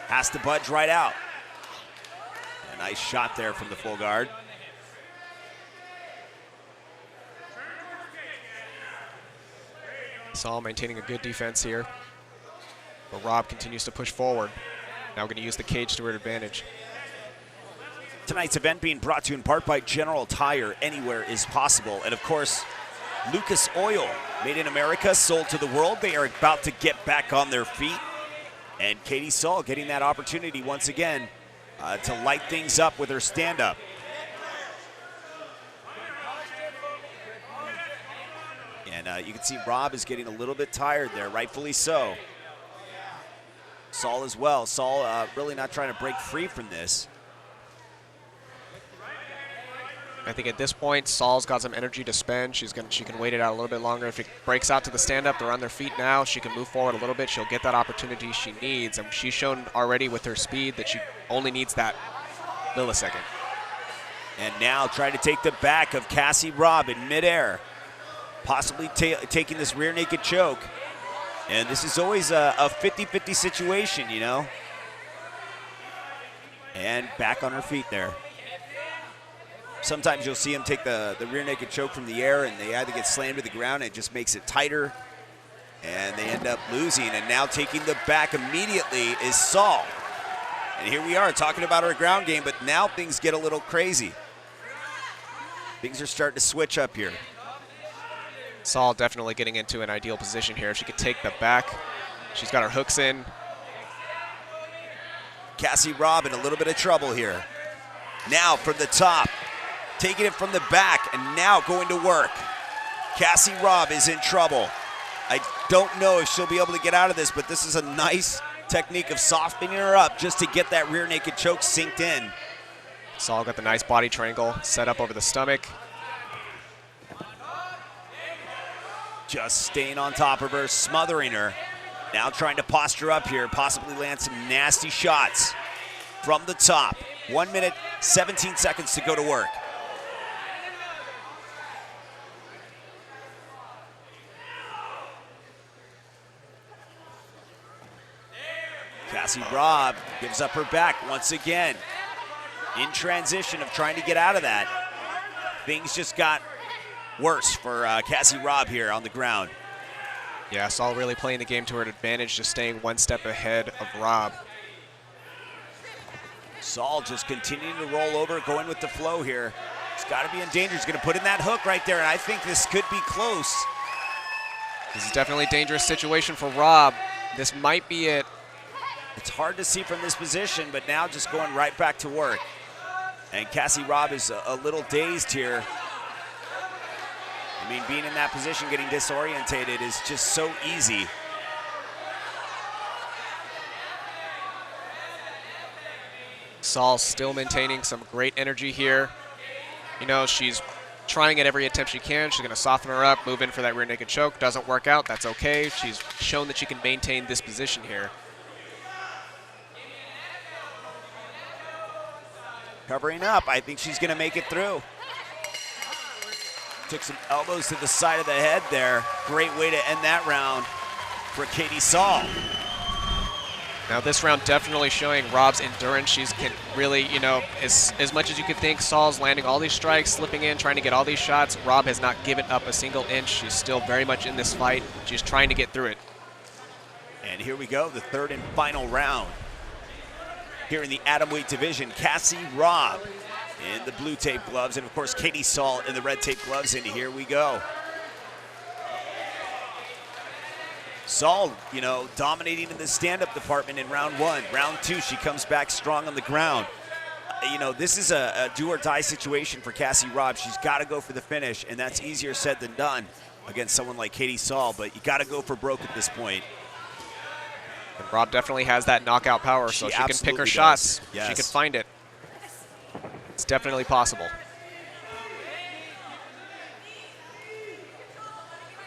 has to budge right out. A nice shot there from the full guard. Saul maintaining a good defense here. But Rob continues to push forward. Now going to use the cage to her advantage. Tonight's event being brought to you in part by General Tire. Anywhere is possible. And of course, Lucas Oil, made in America, sold to the world. They are about to get back on their feet. And Katie Saul getting that opportunity once again to light things up with her stand-up. And you can see Rob is getting a little bit tired there, rightfully so. Saul as well. Saul really not trying to break free from this. I think at this point, Saul's got some energy to spend. She can wait it out a little bit longer. If it breaks out to the stand-up, they're on their feet now. She can move forward a little bit. She'll get that opportunity she needs. And she's shown already with her speed that she only needs that millisecond. And now trying to take the back of Cassie Rob in midair. Possibly taking this rear naked choke. And this is always a 50-50 situation, you know. And back on her feet there. Sometimes you'll see him take the rear naked choke from the air, and they either get slammed to the ground, and it just makes it tighter, and they end up losing. And now taking the back immediately is Saul. And here we are talking about our ground game, but now things get a little crazy. Things are starting to switch up here. Saul definitely getting into an ideal position here. If she could take the back, she's got her hooks in. Cassie Rob in a little bit of trouble here. Now from the top, taking it from the back, and now going to work. Cassie Rob is in trouble. I don't know if she'll be able to get out of this, but this is a nice technique of softening her up just to get that rear naked choke synced in. Saul got the nice body triangle set up over the stomach. Just staying on top of her, smothering her. Now trying to posture up here, possibly land some nasty shots from the top. 1 minute, 17 seconds to go to work. Cassie Rob gives up her back once again. In transition of trying to get out of that. Things just got worse for Cassie Rob here on the ground. Yeah, Saul really playing the game to her advantage, just staying one step ahead of Rob. Saul just continuing to roll over, going with the flow here. He's got to be in danger. He's going to put in that hook right there, and I think this could be close. This is definitely a dangerous situation for Rob. This might be it. It's hard to see from this position, but now just going right back to work. And Cassie Rob is a little dazed here. I mean, being in that position, getting disorientated is just so easy. Saul still maintaining some great energy here. You know, she's trying at every attempt she can. She's going to soften her up, move in for that rear naked choke. Doesn't work out, that's okay. She's shown that she can maintain this position here. Covering up, I think she's going to make it through. Took some elbows to the side of the head there. Great way to end that round for Katie Saul. Now this round definitely showing Rob's endurance. She's can really, you know, as much as you could think, Saul's landing all these strikes, slipping in, trying to get all these shots. Rob has not given up a single inch. She's still very much in this fight. She's trying to get through it. And here we go, the third and final round. Here in the atomweight division, Cassie Rob in the blue tape gloves, and of course Katie Saul in the red tape gloves, and here we go. Saul, you know, dominating in the stand-up department in round one. Round two, she comes back strong on the ground. You know, this is a do-or-die situation for Cassie Rob. She's got to go for the finish, and that's easier said than done against someone like Katie Saul, but you got to go for broke at this point. And Rob definitely has that knockout power, so she can pick her does. shots. Yes. She can find it. It's definitely possible.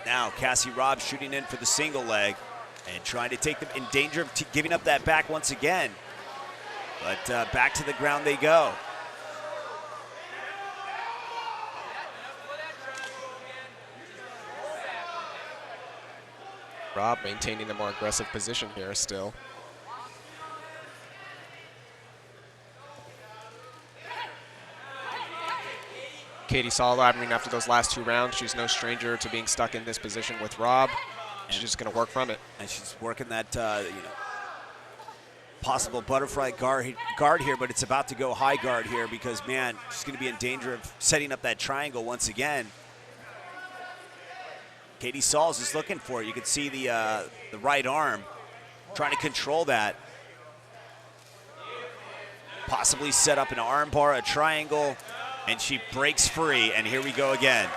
Now Cassie Rob shooting in for the single leg and trying to take them in danger of giving up that back once again. But back to the ground they go. Rob maintaining the more aggressive position here still. Katie Saul, I mean, after those last two rounds, she's no stranger to being stuck in this position with Rob. She's just going to work from it. And she's working that, you know, possible butterfly guard here, but it's about to go high guard here because, man, she's going to be in danger of setting up that triangle once again. Katie Saul's just looking for it. You can see the right arm trying to control that. Possibly set up an arm bar, a triangle, and she breaks free, and here we go again.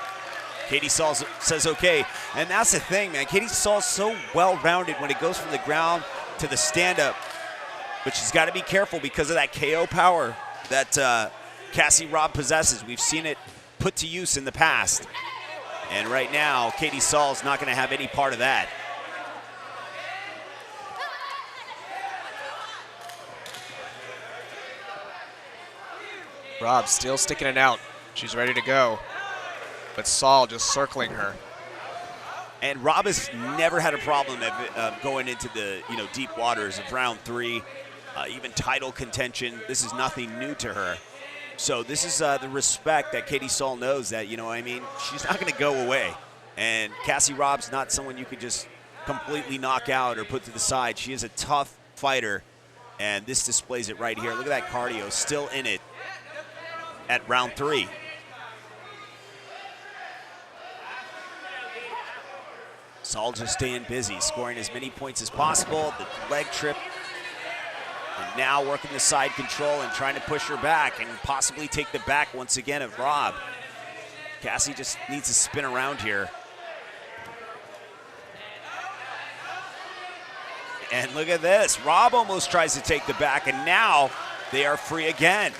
Katie Saul says okay, and that's the thing, man. Katie Saul's so well-rounded when it goes from the ground to the stand-up, but she's got to be careful because of that KO power that Cassie Rob possesses. We've seen it put to use in the past, and right now, Katie Saul's not going to have any part of that. Rob still sticking it out. She's ready to go. But Saul just circling her. And Rob has never had a problem going into the deep waters of round three, even title contention. This is nothing new to her. So this is the respect that Katie Saul knows that, she's not going to go away. And Cassie Rob's not someone you could just completely knock out or put to the side. She is a tough fighter, and this displays it right here. Look at that cardio, still in it at round three. Saul just staying busy, scoring as many points as possible. The leg trip, and now working the side control and trying to push her back and possibly take the back once again of Rob. Cassie just needs to spin around here. And look at this. Rob almost tries to take the back, and now they are free again.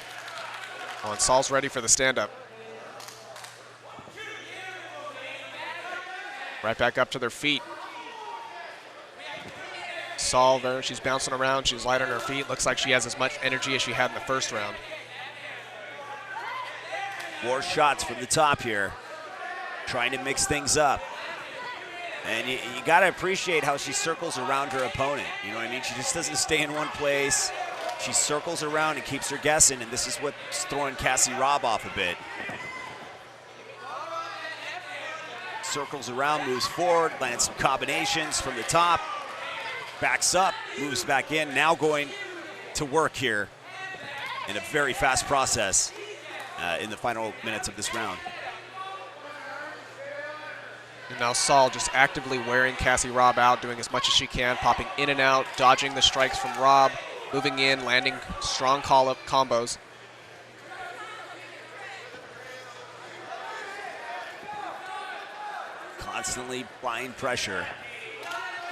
Oh, and Saul's ready for the stand-up. Right back up to their feet. Saul there, she's bouncing around. She's light on her feet. Looks like she has as much energy as she had in the first round. More shots from the top here, trying to mix things up. And you got to appreciate how she circles around her opponent. You know what I mean? She just doesn't stay in one place. She circles around and keeps her guessing, and this is what's throwing Cassie Rob off a bit. Circles around, moves forward, lands some combinations from the top, backs up, moves back in, now going to work here in a very fast process in the final minutes of this round. And now Saul just actively wearing Cassie Rob out, doing as much as she can, popping in and out, dodging the strikes from Rob, moving in, landing strong call-up combos. Constantly applying pressure.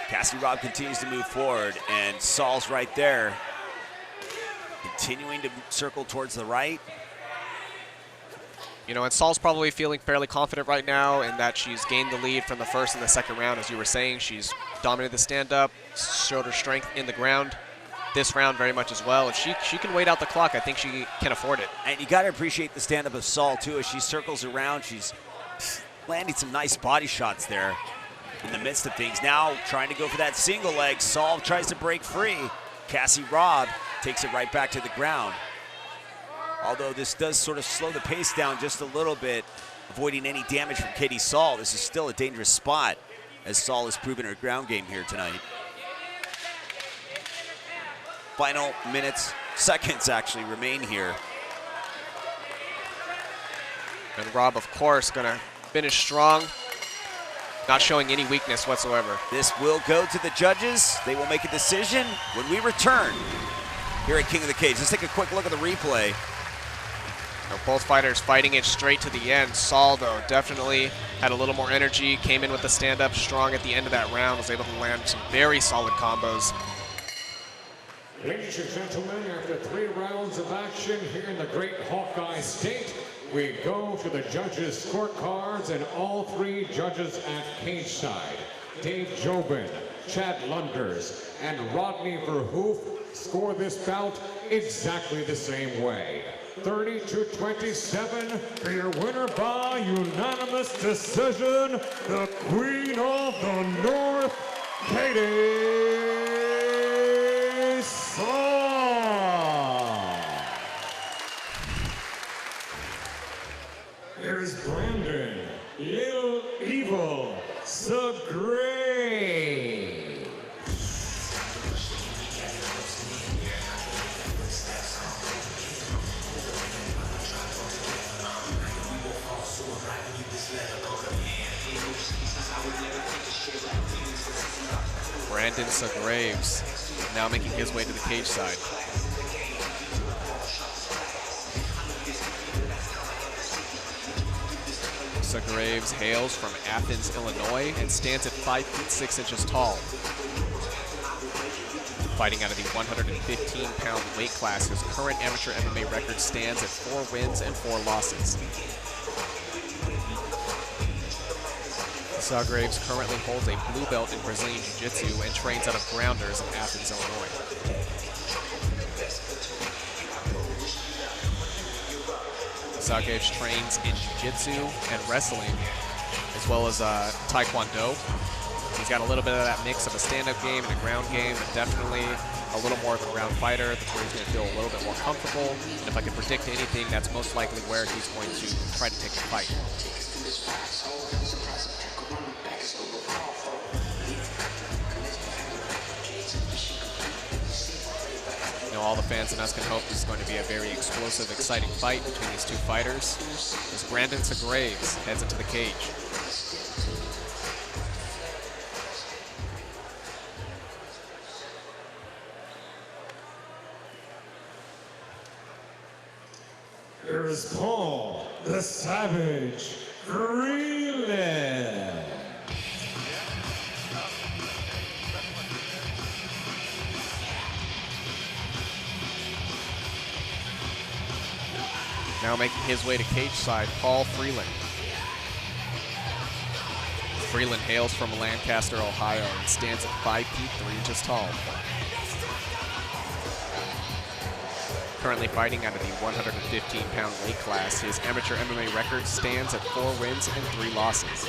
Cassie Rob continues to move forward, and Saul's right there, continuing to circle towards the right. You know, and Saul's probably feeling fairly confident right now in that she's gained the lead from the first and the second round. As you were saying, she's dominated the stand-up, showed her strength in the ground. This round very much as well. If she can wait out the clock, I think she can afford it. And you got to appreciate the stand-up of Saul, too, as she circles around. She's landing some nice body shots there in the midst of things. Now trying to go for that single leg. Saul tries to break free. Cassie Rob takes it right back to the ground. Although this does sort of slow the pace down just a little bit, avoiding any damage from Katie Saul. This is still a dangerous spot, as Saul has proven her ground game here tonight. Final minutes, seconds actually remain here. And Rob, of course, gonna finish strong, not showing any weakness whatsoever. This will go to the judges. They will make a decision when we return here at King of the Cage. Let's take a quick look at the replay. Now, both fighters fighting it straight to the end. Saul, though, definitely had a little more energy, came in with the stand-up strong at the end of that round, was able to land some very solid combos. Ladies and gentlemen, after 3 rounds of action here in the great Hawkeye State, we go to the judges' scorecards, and all 3 judges at cage side, Dave Jobin, Chad Lunders, and Rodney Verhoof, score this bout exactly the same way. 30-27 for your winner by unanimous decision, the Queen of the North, Katie Saul. Here's Brandon, Lil Evil, Segray. Brandon Segraves now making his way to the cage side. Segraves hails from Athens, Illinois, and stands at 5 feet 6 inches tall. Fighting out of the 115-pound weight class, his current amateur MMA record stands at 4 wins and 4 losses. Segraves currently holds a blue belt in Brazilian Jiu-Jitsu and trains out of Grounders in Athens, Illinois. Segraves trains in Jiu-Jitsu and wrestling, as well as Taekwondo. He's got a little bit of that mix of a stand-up game and a ground game, but definitely a little more of a ground fighter. That's where he's going to feel a little bit more comfortable. And if I can predict anything, that's most likely where he's going to try to take the fight. You know, all the fans and us can hope this is going to be a very explosive, exciting fight between these 2 fighters as Brandon Segraves heads into the cage. Here's Paul, the Savage, Freeland. Now making his way to cage side, Paul Freeland. Freeland hails from Lancaster, Ohio, and stands at 5 feet 3 inches tall. Currently fighting out of the 115-pound weight class, his amateur MMA record stands at 4 wins and 3 losses.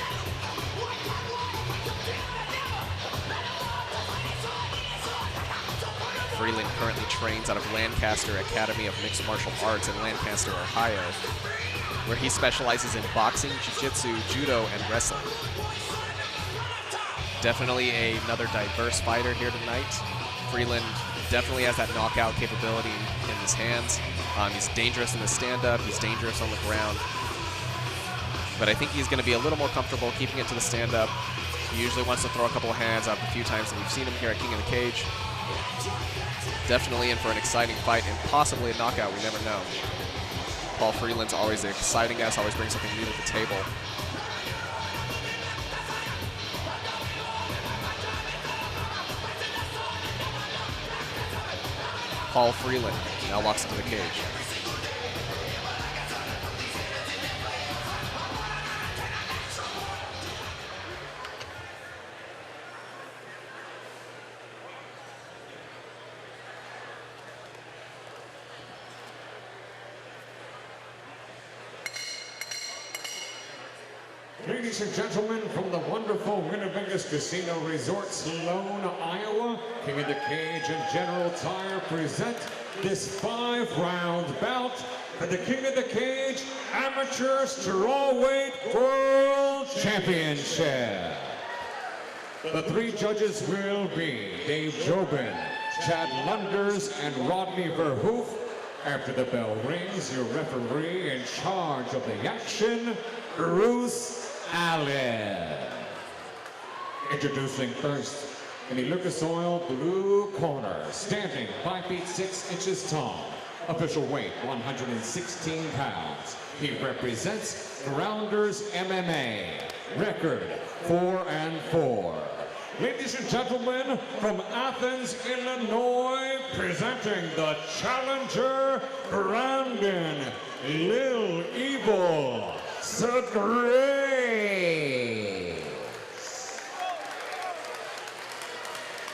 Freeland currently trains out of Lancaster Academy of Mixed Martial Arts in Lancaster, Ohio, where he specializes in boxing, jiu-jitsu, judo, and wrestling. Definitely another diverse fighter here tonight. Freeland definitely has that knockout capability in his hands. He's dangerous in the stand-up, he's dangerous on the ground. But I think he's going to be a little more comfortable keeping it to the stand-up. He usually wants to throw a couple of hands up a few times, and we've seen him here at King of the Cage. Definitely in for an exciting fight and possibly a knockout, we never know. Paul Freeland's always an exciting guy, always brings something new to the table. Paul Freeland now walks into the cage. Ladies and gentlemen, from the wonderful Winnebago's Casino Resort, Sloan, Iowa, King of the Cage and General Tire present this 5-round bout for the King of the Cage Amateur Strawweight World Championship. The 3 judges will be Dave Jobin, Chad Lunders, and Rodney Verhoof. After the bell rings, your referee in charge of the action, Bruce Allen. Introducing first, in the Lucas Oil blue corner, standing 5 feet 6 inches tall, official weight 116 pounds. He represents Grounders MMA, record 4-4. Ladies and gentlemen, from Athens, Illinois, presenting the challenger, Brandon Lil Evil Graves.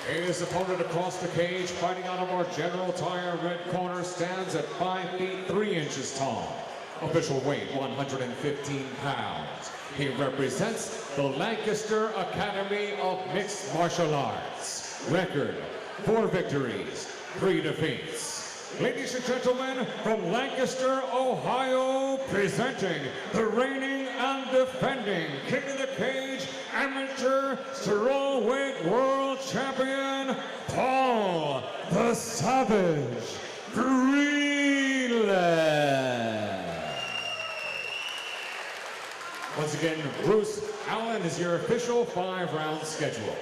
His opponent across the cage, fighting out of our General Tire red corner, stands at 5 feet 3 inches tall. Official weight 115 pounds. He represents the Lancaster Academy of Mixed Martial Arts. Record 4 victories, 3 defeats. Ladies and gentlemen, from Lancaster, Ohio, presenting the reigning and defending King of the Cage Amateur Strawweight World Champion, Paul the Savage Freeland. Once again, Bruce Allen is your official 5-round schedule.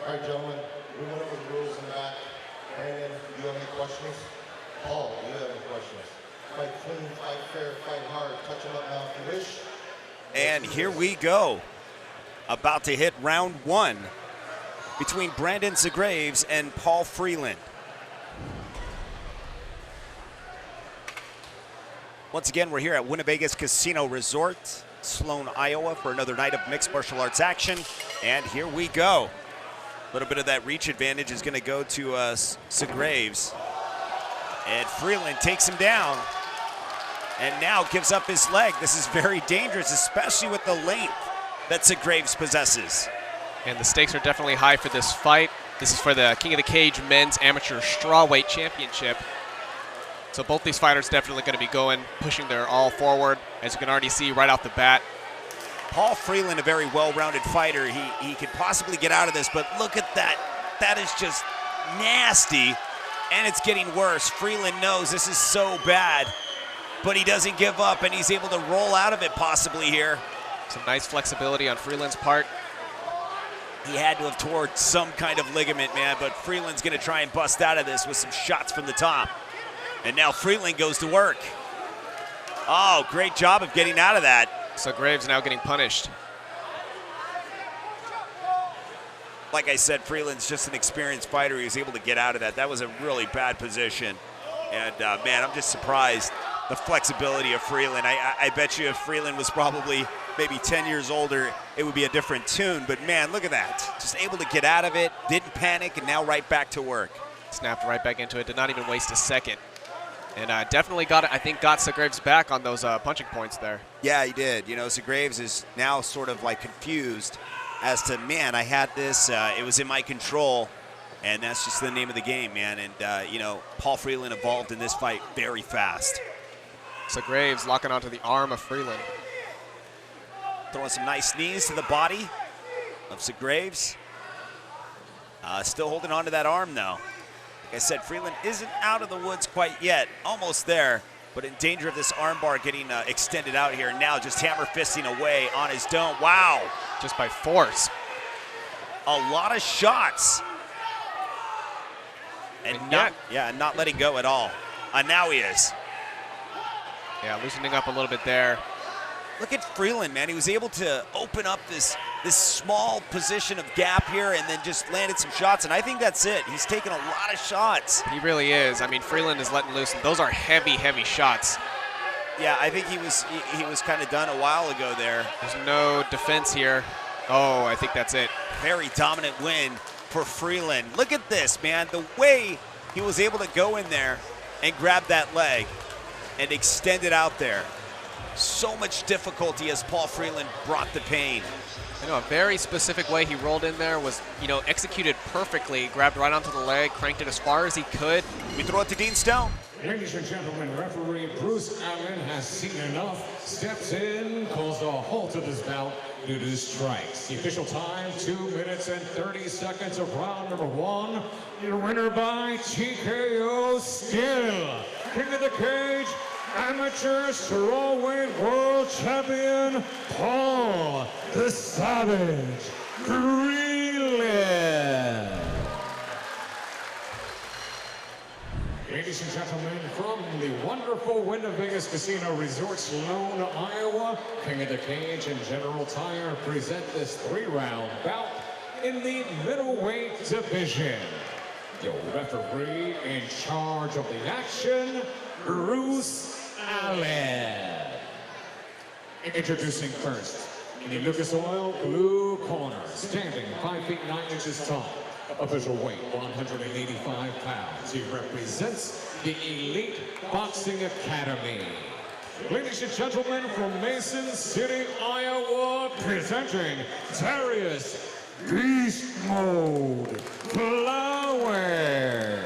All right, gentlemen, we went over the rules in the back. Brandon, do you have any questions? Paul, do you have any questions? Fight clean, fight fair, fight hard. Touch them up now if you wish. And here we go. About to hit round 1 between Brandon Graves and Paul Freeland. Once again, we're here at Winnebago's Casino Resort, Sloan, Iowa, for another night of mixed martial arts action. And here we go. A little bit of that reach advantage is going to go to Graves. And Freeland takes him down and now gives up his leg. This is very dangerous, especially with the length that Graves possesses. And the stakes are definitely high for this fight. This is for the King of the Cage Men's Amateur Strawweight Championship. So both these fighters definitely going to be going, pushing their all forward, as you can already see right off the bat. Paul Freeland, a very well-rounded fighter. He could possibly get out of this, but look at that. That is just nasty, and it's getting worse. Freeland knows this is so bad, but he doesn't give up, and he's able to roll out of it possibly here. Some nice flexibility on Freeland's part. He had to have torn some kind of ligament, man, but Freeland's going to try and bust out of this with some shots from the top. And now Freeland goes to work. Oh, great job of getting out of that. So Graves now getting punished. like I said, Freeland's just an experienced fighter. He was able to get out of that. That was a really bad position. And, man, I'm just surprised the flexibility of Freeland. I bet you if Freeland was probably maybe 10 years older, it would be a different tune. But, man, look at that. Just able to get out of it, didn't panic, and now right back to work. Snapped right back into it, did not even waste a second. And definitely got Zagraves back on those punching points there. Yeah, he did. You know, Zagraves is now sort of like confused as to, man, I had this, it was in my control, and that's just the name of the game, man. And, you know, Paul Freeland evolved in this fight very fast. Zagraves locking onto the arm of Freeland. Throwing some nice knees to the body of Zagraves. Still holding on to that arm, though. Like I said, Freeland isn't out of the woods quite yet. Almost there, but in danger of this armbar getting extended out here. Now just hammer fisting away on his dome. Wow. Just by force. A lot of shots. And not letting go at all. Now he is. Yeah, loosening up a little bit there. Look at Freeland, man. He was able to open up this small position of gap here and then just landed some shots, and I think that's it. He's taken a lot of shots. He really is. I mean, Freeland is letting loose, and those are heavy, heavy shots. Yeah, I think he was kind of done a while ago there. There's no defense here. Oh, I think that's it. Very dominant win for Freeland. Look at this, man. The way he was able to go in there and grab that leg and extend it out there. So much difficulty as Paul Freeland brought the pain. I know, a very specific way he rolled in there was, you know, executed perfectly, grabbed right onto the leg, cranked it as far as he could. We throw it to Dean Stone. Ladies and gentlemen, referee Bruce Allen has seen enough, steps in, calls a halt to this bout due to strikes. The official time, 2 minutes and 30 seconds of round number 1. Your winner by TKO still, King of the Cage, amateur strawweight world champion, Paul the Savage Freeland. Ladies and gentlemen, from the wonderful Winnebago Casino Resort, Sloan, Iowa, King of the Cage and General Tire present this 3-round bout in the middleweight division. Your referee in charge of the action, Bruce Allen. Introducing first, in the Lucas Oil blue corner, standing 5 feet 9 inches tall, official weight 185 pounds. He represents the Elite Boxing Academy. Ladies and gentlemen, from Mason City, Iowa, presenting Darius Beast Mode Flowers.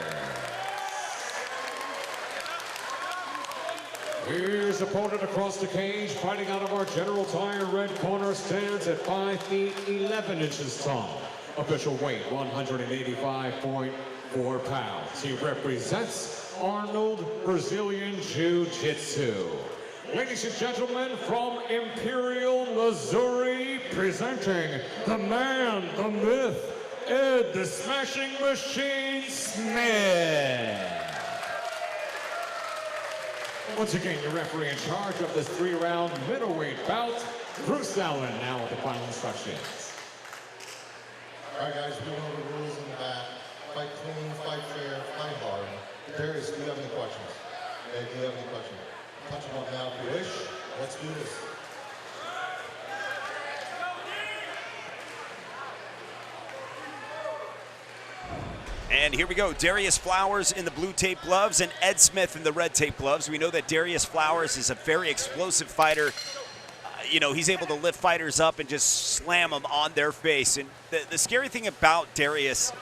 Here's opponent across the cage, fighting out of our General Tire red corner, stands at 5 feet 11 inches tall. Official weight 185.4 pounds. He represents Arnold Brazilian Jiu-Jitsu. Ladies and gentlemen, from Imperial, Missouri, presenting the man, the myth, Ed the Smashing Machine Smith. Once again, your referee in charge of this 3-round middleweight bout, Bruce Allen, now with the final instructions. All right, guys, we know the rules in the back. Fight clean, fight fair, fight hard. Darius, do you have any questions? Ed, do you have any questions? Touch them up now if you wish. Let's do this. And here we go. Darius Flowers in the blue tape gloves and Ed Smith in the red tape gloves. We know that Darius Flowers is a very explosive fighter. You know, he's able to lift fighters up and just slam them on their face. And the scary thing about Darius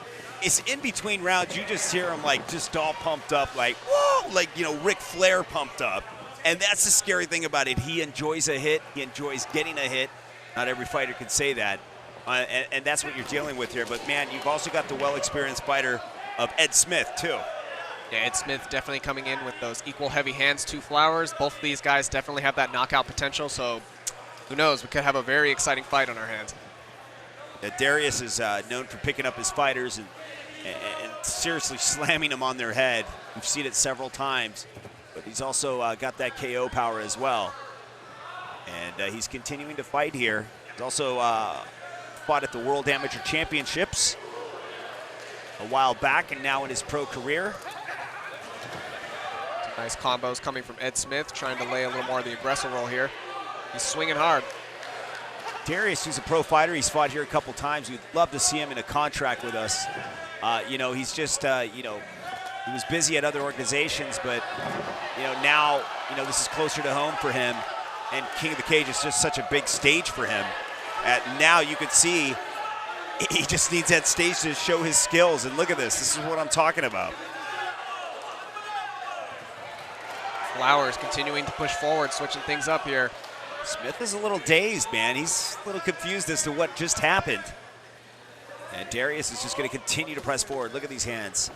is in between rounds, you just hear him like just all pumped up, like, whoa, like, you know, Ric Flair pumped up. And that's the scary thing about it. He enjoys a hit. He enjoys getting a hit. Not every fighter can say that. And that's what you're dealing with here. But, man, you've also got the well-experienced fighter of Ed Smith, too. Yeah, Ed Smith definitely coming in with those equal heavy hands to Flowers. Both of these guys definitely have that knockout potential, so who knows? We could have a very exciting fight on our hands. Darius is known for picking up his fighters and seriously slamming them on their head. We've seen it several times, but he's also got that KO power as well. And he's continuing to fight here. He's also spot at the World Amateur Championships a while back and now in his pro career. Nice combos coming from Ed Smith, trying to lay a little more of the aggressor role here. He's swinging hard. Darius, who's a pro fighter, he's fought here a couple times. We'd love to see him in a contract with us. You know, he's just, you know, he was busy at other organizations, but, you know, now, you know, this is closer to home for him, and King of the Cage is just such a big stage for him. Now you could see he just needs that stage to show his skills, and look at this. This is what I'm talking about. Flowers continuing to push forward, switching things up here. Smith is a little dazed, man. He's a little confused as to what just happened. And Darius is just going to continue to press forward. Look at these hands.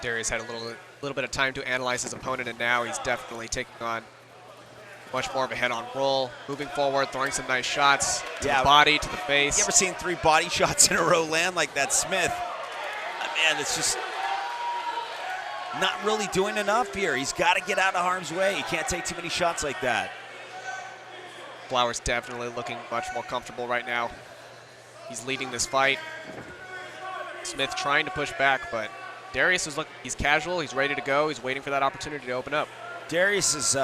Darius had a little bit of time to analyze his opponent, and now he's definitely taking on much more of a head-on roll, moving forward, throwing some nice shots to the body, to the face. You ever seen 3 body shots in a row land like that, Smith? Man, it's just not really doing enough here. He's got to get out of harm's way. He can't take too many shots like that. Flowers definitely looking much more comfortable right now. He's leading this fight. Smith trying to push back, but Darius is he's casual, he's ready to go, he's waiting for that opportunity to open up. Darius is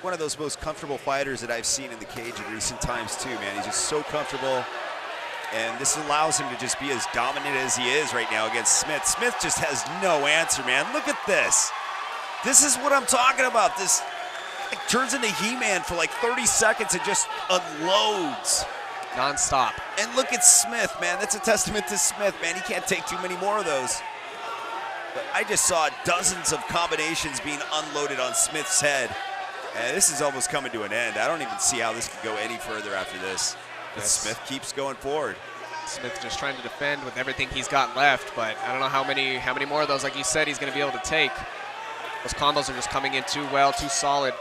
one of those most comfortable fighters that I've seen in the cage in recent times too, man. He's just so comfortable, and this allows him to just be as dominant as he is right now against Smith. Smith just has no answer, man. Look at this. This is what I'm talking about. This turns into He-Man for like 30 seconds and just unloads. Non-stop. And look at Smith, man. That's a testament to Smith, man. He can't take too many more of those. But I just saw dozens of combinations being unloaded on Smith's head. And this is almost coming to an end. I don't even see how this could go any further after this. But Smith keeps going forward. Smith just trying to defend with everything he's got left, but I don't know how many more of those, like you said, he's going to be able to take. Those combos are just coming in too well, too solid.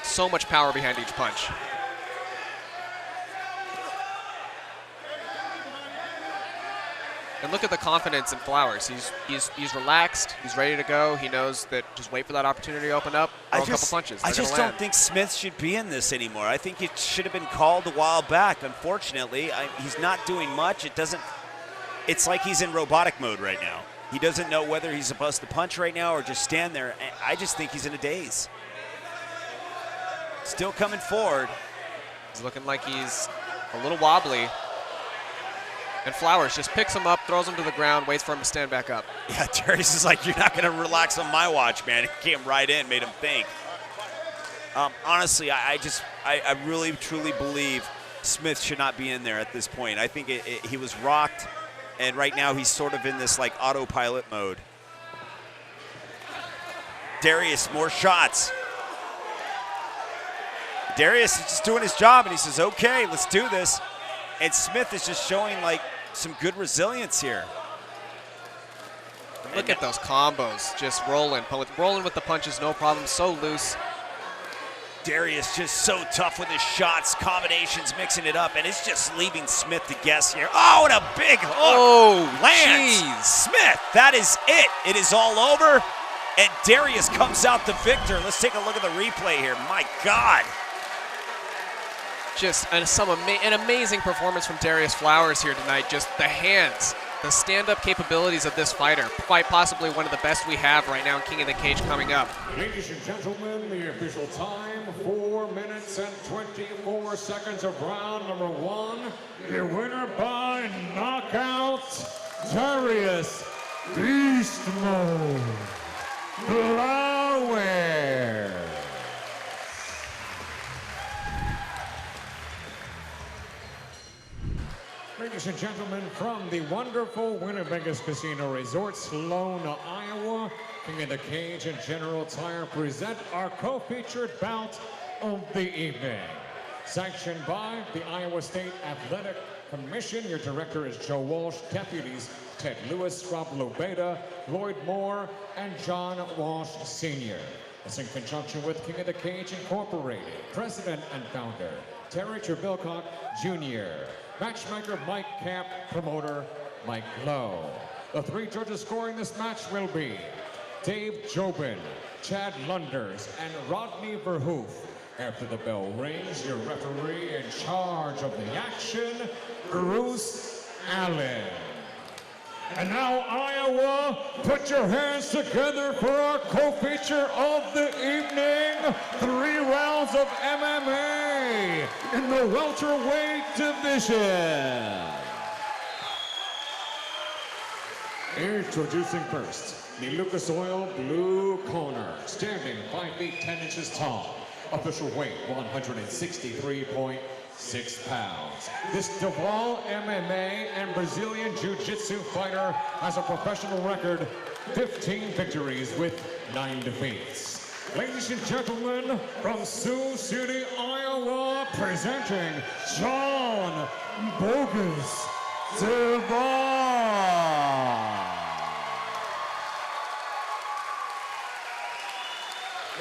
So much power behind each punch. And look at the confidence in Flowers. He's relaxed. He's ready to go. He knows that just wait for that opportunity to open up. Throw a couple punches. I just don't think Smith should be in this anymore. I think it should have been called a while back. Unfortunately, he's not doing much. It's like he's in robotic mode right now. He doesn't know whether he's supposed to punch right now or just stand there. I just think he's in a daze. Still coming forward. He's looking like he's a little wobbly. And Flowers just picks him up, throws him to the ground, waits for him to stand back up. Yeah, Darius is like, you're not going to relax on my watch, man. He came right in, made him think. Honestly, I really, truly believe Smith should not be in there at this point. I think he was rocked, and right now he's sort of in this like autopilot mode. Darius, more shots. Darius is just doing his job, and he says, okay, let's do this. And Smith is just showing like some good resilience here. Look at those combos, just rolling with the punches, no problem, so loose. Darius just so tough with his shots, combinations, mixing it up, and it's just leaving Smith to guess here. Oh, and a big hook. Oh, lands. Geez. Smith, that is it. It is all over, and Darius comes out the victor. Let's take a look at the replay here. My God. Just an amazing performance from Darius Flowers here tonight. Just the hands, the stand-up capabilities of this fighter. Quite possibly one of the best we have right now in King of the Cage coming up. Ladies and gentlemen, the official time, 4 minutes and 24 seconds of round number 1. Your winner by knockout, Darius Beast Mode Flowers. Ladies and gentlemen, from the wonderful Winter Vegas Casino Resort, Sloan, Iowa, King of the Cage and General Tire present our co-featured bout of the evening. Sanctioned by the Iowa State Athletic Commission. Your director is Joe Walsh, deputies Ted Lewis, Rob Lobeda, Lloyd Moore, and John Walsh Sr. It's in conjunction with King of the Cage Incorporated, president and founder, Terry Trebilcock Jr., matchmaker Mike Camp, promoter Mike Lowe. The 3 judges scoring this match will be Dave Jobin, Chad Lunders, and Rodney Verhoof. After the bell rings, your referee in charge of the action, Bruce Allen. And now, Iowa, put your hands together for our co-feature of the evening. 3 rounds of MMA in the welterweight division. Introducing first, the Lucas Oil Blue Corner, standing 5 feet 10 inches tall. Official weight, 163.6 pounds. This Duvall MMA and Brazilian Jiu-Jitsu fighter has a professional record, 15 victories with 9 defeats. Ladies and gentlemen, from Sioux City, Iowa, presenting John Bogus Devall.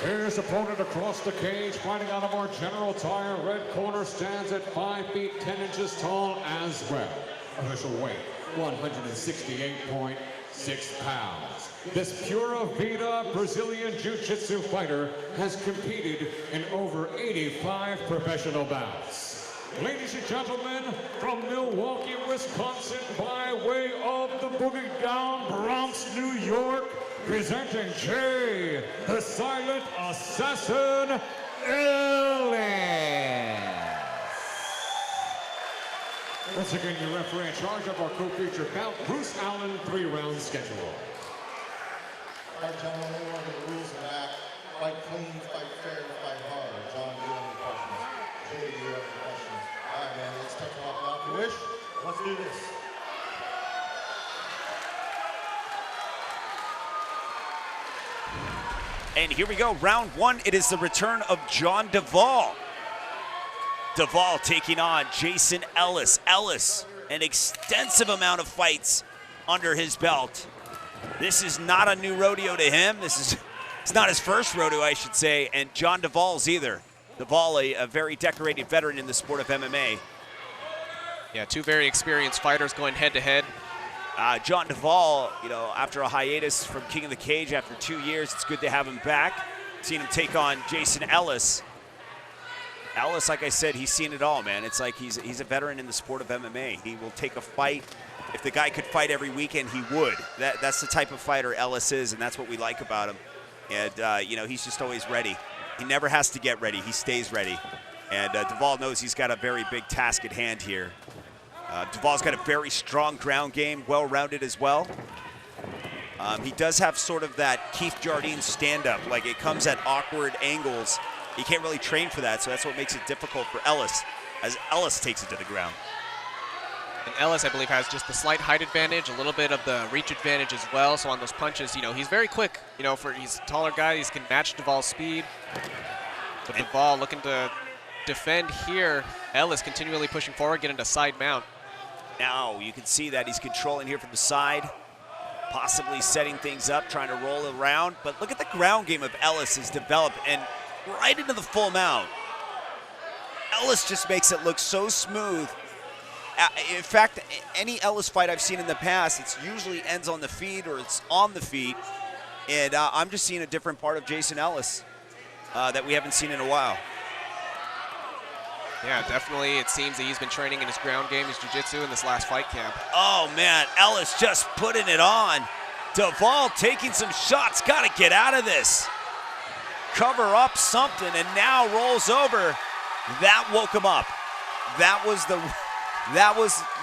His opponent across the cage, fighting out of our General Tire red corner, stands at 5 feet 10 inches tall as well. Official weight, 168.6 pounds. This Pura Vida Brazilian Jiu-Jitsu fighter has competed in over 85 professional bouts. Ladies and gentlemen, from Milwaukee, Wisconsin, by way of the Boogie Down Bronx, New York, presenting Jay, the Silent Assassin, Ellis. Once again, your referee in charge of our co-feature bout, Bruce Allen, 3-round schedule. All right, gentlemen, we want the rules back. Fight clean, fight fair, fight hard. John, do you have any questions? Jay, do you have any questions? All right, man, let's touch them off now if you wish. Let's do this. And here we go, round 1. It is the return of John Duvall. Duvall taking on Jason Ellis. Ellis, an extensive amount of fights under his belt. This is not a new rodeo to him. It's not his first rodeo, I should say, and John Duvall's either. Duvall, a very decorated veteran in the sport of MMA. Yeah, 2 very experienced fighters going head-to-head. John Duvall, you know, after a hiatus from King of the Cage after 2 years, it's good to have him back. Seen him take on Jason Ellis. Ellis, like I said, he's seen it all, man. It's like he's a veteran in the sport of MMA. He will take a fight. If the guy could fight every weekend, he would. That's the type of fighter Ellis is, and that's what we like about him. And, you know, he's just always ready. He never has to get ready. He stays ready. And Duvall knows he's got a very big task at hand here. Duvall's got a very strong ground game, well-rounded as well. He does have sort of that Keith Jardine stand-up, like it comes at awkward angles. He can't really train for that, so that's what makes it difficult for Ellis, as Ellis takes it to the ground. And Ellis, I believe, has just the slight height advantage, a little bit of the reach advantage as well. So on those punches, you know, he's very quick. You know, he's a taller guy, he can match Duvall's speed. But Duvall looking to defend here. Ellis continually pushing forward, getting a side mount. Now you can see that he's controlling here from the side, possibly setting things up, trying to roll around. But look at the ground game of Ellis has developed, and right into the full mount. Ellis just makes it look so smooth. In fact, any Ellis fight I've seen in the past, it usually ends on the feet or it's on the feet. And I'm just seeing a different part of Jason Ellis that we haven't seen in a while. Yeah, definitely. It seems that he's been training in his ground game, his jiu-jitsu in this last fight camp. Oh, man, Ellis just putting it on. Duvall taking some shots. Got to get out of this. Cover up something, and now rolls over. That woke him up. That was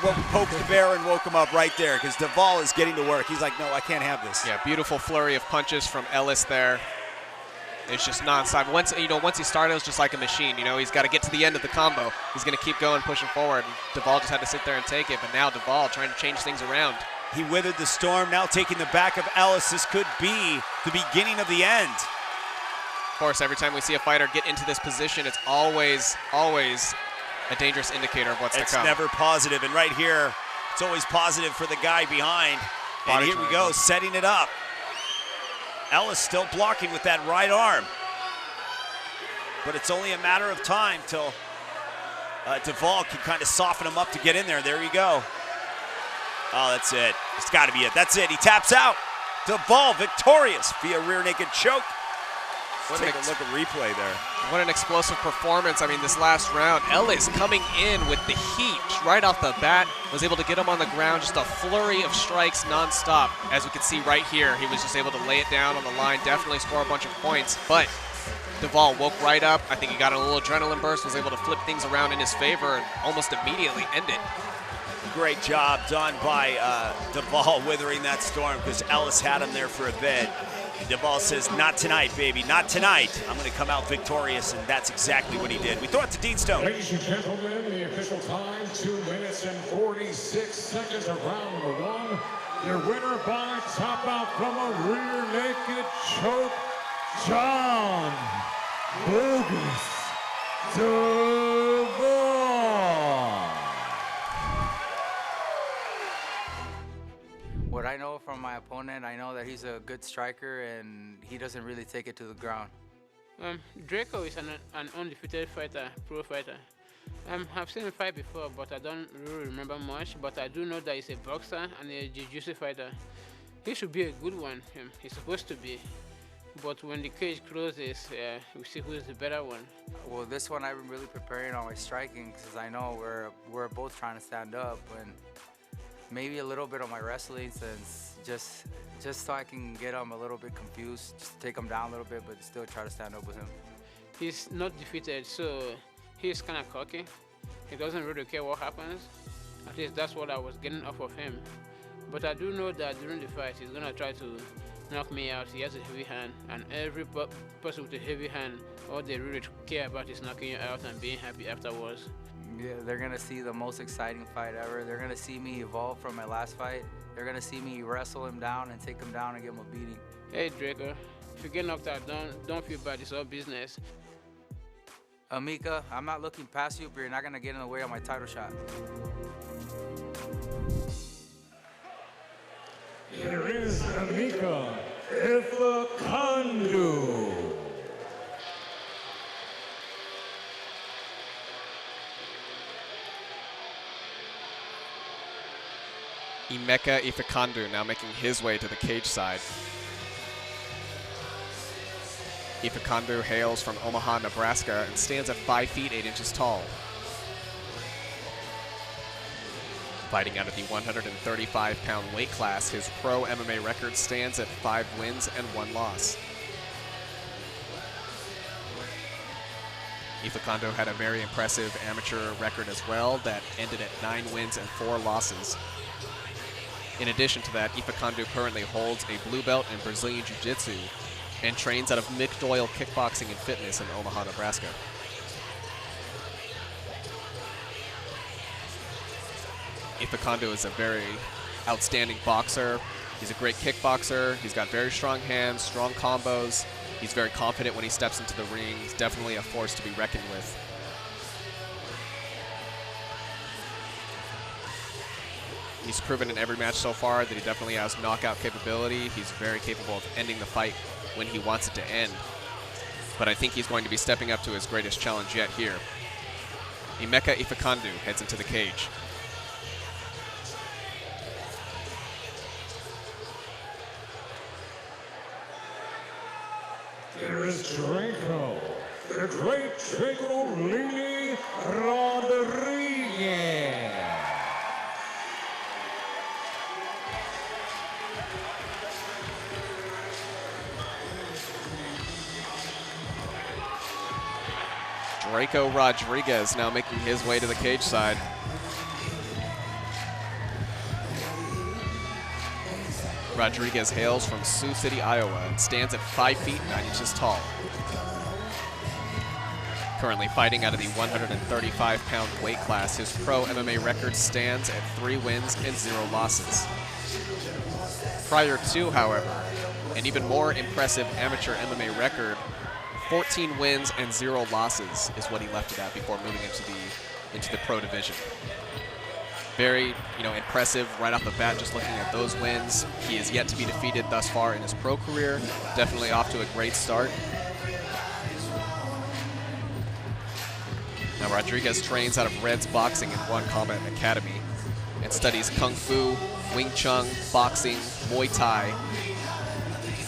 what poked the bear and woke him up right there, because Duvall is getting to work. He's like, no, I can't have this. Yeah, beautiful flurry of punches from Ellis there. It's just nonstop. Once he started, it was just like a machine. You know, he's got to get to the end of the combo. He's going to keep going, pushing forward. And Duvall just had to sit there and take it. But now Duvall trying to change things around. He withered the storm, now taking the back of Ellis. This could be the beginning of the end. Of course, every time we see a fighter get into this position, it's always a dangerous indicator of what's to come. It's never positive. And right here, it's always positive for the guy behind. And here we go, setting it up. Ellis still blocking with that right arm. But it's only a matter of time till Duvall can kind of soften him up to get in there. There you go. Oh, that's it. It's got to be it. That's it. He taps out. Duvall victorious via rear naked choke. Take a look at replay there. What an explosive performance. I mean, this last round, Ellis coming in with the heat right off the bat, was able to get him on the ground, just a flurry of strikes nonstop. As we can see right here, he was just able to lay it down on the line, definitely score a bunch of points, but Duvall woke right up. I think he got a little adrenaline burst, was able to flip things around in his favor and almost immediately end it. Great job done by Devall withering that storm, because Ellis had him there for a bit. And Devall says, not tonight, baby, not tonight. I'm going to come out victorious, and that's exactly what he did. We throw it to Dean Stone. Ladies and gentlemen, the official time, 2 minutes and 46 seconds of round number 1. Your winner by tap out from a rear naked choke, John Bogus Duvall. What I know from my opponent, I know that he's a good striker and he doesn't really take it to the ground. Draco is an undefeated fighter, pro fighter. I've seen him fight before, but I don't really remember much. But I do know that he's a boxer and a jiu-jitsu fighter. He should be a good one. He's supposed to be. But when the cage closes, we see who's the better one. Well, this one I've been really preparing on my striking because I know we're both trying to stand up, and maybe a little bit on my wrestling, since just so I can get him a little bit confused, just take him down a little bit, but still try to stand up with him. He's not defeated, so he's kind of cocky. He doesn't really care what happens. At least that's what I was getting off of him. But I do know that during the fight, he's gonna try to knock me out. He has a heavy hand, and every person with a heavy hand, all they really care about is knocking you out and being happy afterwards. Yeah, they're gonna see the most exciting fight ever. They're gonna see me evolve from my last fight. They're gonna see me wrestle him down and take him down and give him a beating. Hey Draco, if you get knocked out, don't feel bad. It's all business. Emeka, I'm not looking past you, but you're not gonna get in the way of my title shot. Here is Emeka Ifekandu. Emeka Ifekandu now making his way to the cage side. Ifakandu hails from Omaha, Nebraska, and stands at 5 feet 8 inches tall. Fighting out of the 135-pound weight class, his pro MMA record stands at 5 wins and 1 loss. Ifakandu had a very impressive amateur record as well that ended at 9 wins and 4 losses. In addition to that, Ifakandu currently holds a blue belt in Brazilian Jiu-Jitsu and trains out of Mick Doyle Kickboxing and Fitness in Omaha, Nebraska. Ifakandu is a very outstanding boxer. He's a great kickboxer. He's got very strong hands, strong combos. He's very confident when he steps into the ring. He's definitely a force to be reckoned with. He's proven in every match so far that he definitely has knockout capability. He's very capable of ending the fight when he wants it to end. But I think he's going to be stepping up to his greatest challenge yet here. Emeka Ifekandu heads into the cage. Here is Draco, the great Draco Rodriguez. Drako Rodriguez now making his way to the cage side. Rodriguez hails from Sioux City, Iowa, and stands at 5 feet 9 inches tall. Currently fighting out of the 135-pound weight class, his pro MMA record stands at 3 wins and 0 losses. Prior to, however, an even more impressive amateur MMA record, 14 wins and 0 losses is what he left it at before moving into the pro division. Very, impressive right off the bat, just looking at those wins. He is yet to be defeated thus far in his pro career. Definitely off to a great start. Now Rodriguez trains out of Red's Boxing and One Combat Academy and studies Kung Fu, Wing Chun, boxing, Muay Thai,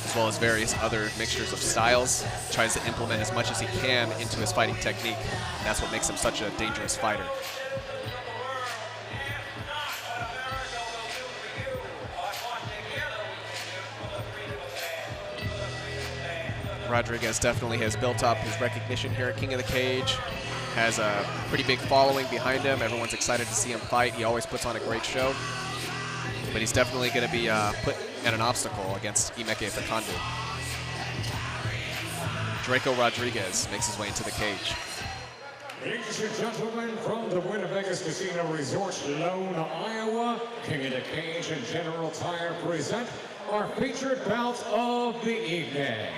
as as well as various other mixtures of styles. Tries to implement as much as he can into his fighting technique, and that's what makes him such a dangerous fighter. Rodriguez definitely has built up his recognition here at King of the Cage. Has a pretty big following behind him. Everyone's excited to see him fight. He always puts on a great show. But he's definitely going to be put at an obstacle against Emeka Ifekandu. Drako Rodriguez makes his way into the cage. Ladies and gentlemen, from the Winnebago Casino Resort, Sloan, Iowa, King of the Cage and General Tire present our featured bout of the evening.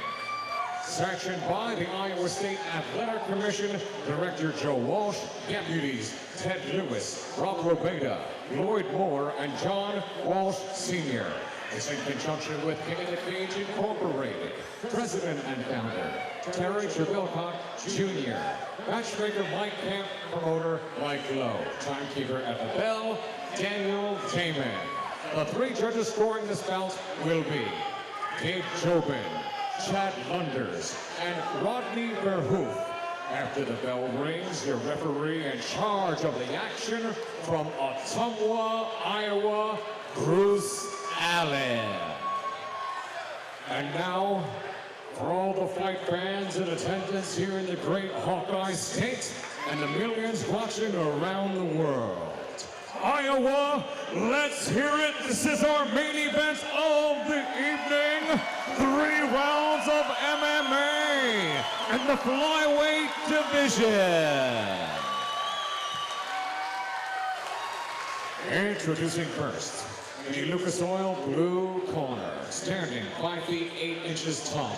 Sanctioned by the Iowa State Athletic Commission, Director Joe Walsh, Deputies Ted Lewis, Rob Robeda, Lloyd Moore, and John Walsh Sr. It's in conjunction with King of the Cage Incorporated, President and Founder, Terry Trebilcock Jr., Matchmaker Mike Camp, Promoter Mike Lowe, Timekeeper at the bell, Danielle Damon. The 3 judges scoring this bout will be Gabe Jobin, Chad Lunders, and Rodney Verhoof. After the bell rings, your referee in charge of the action from Ottumwa, Iowa, Bruce Allen. And now, for all the fight fans in attendance here in the great Hawkeye State and the millions watching around the world. Iowa, let's hear it. This is our main event of the evening. 3 rounds of MMA in the flyweight division. Introducing first, the Lucas Oil blue corner, standing 5 feet 8 inches tall.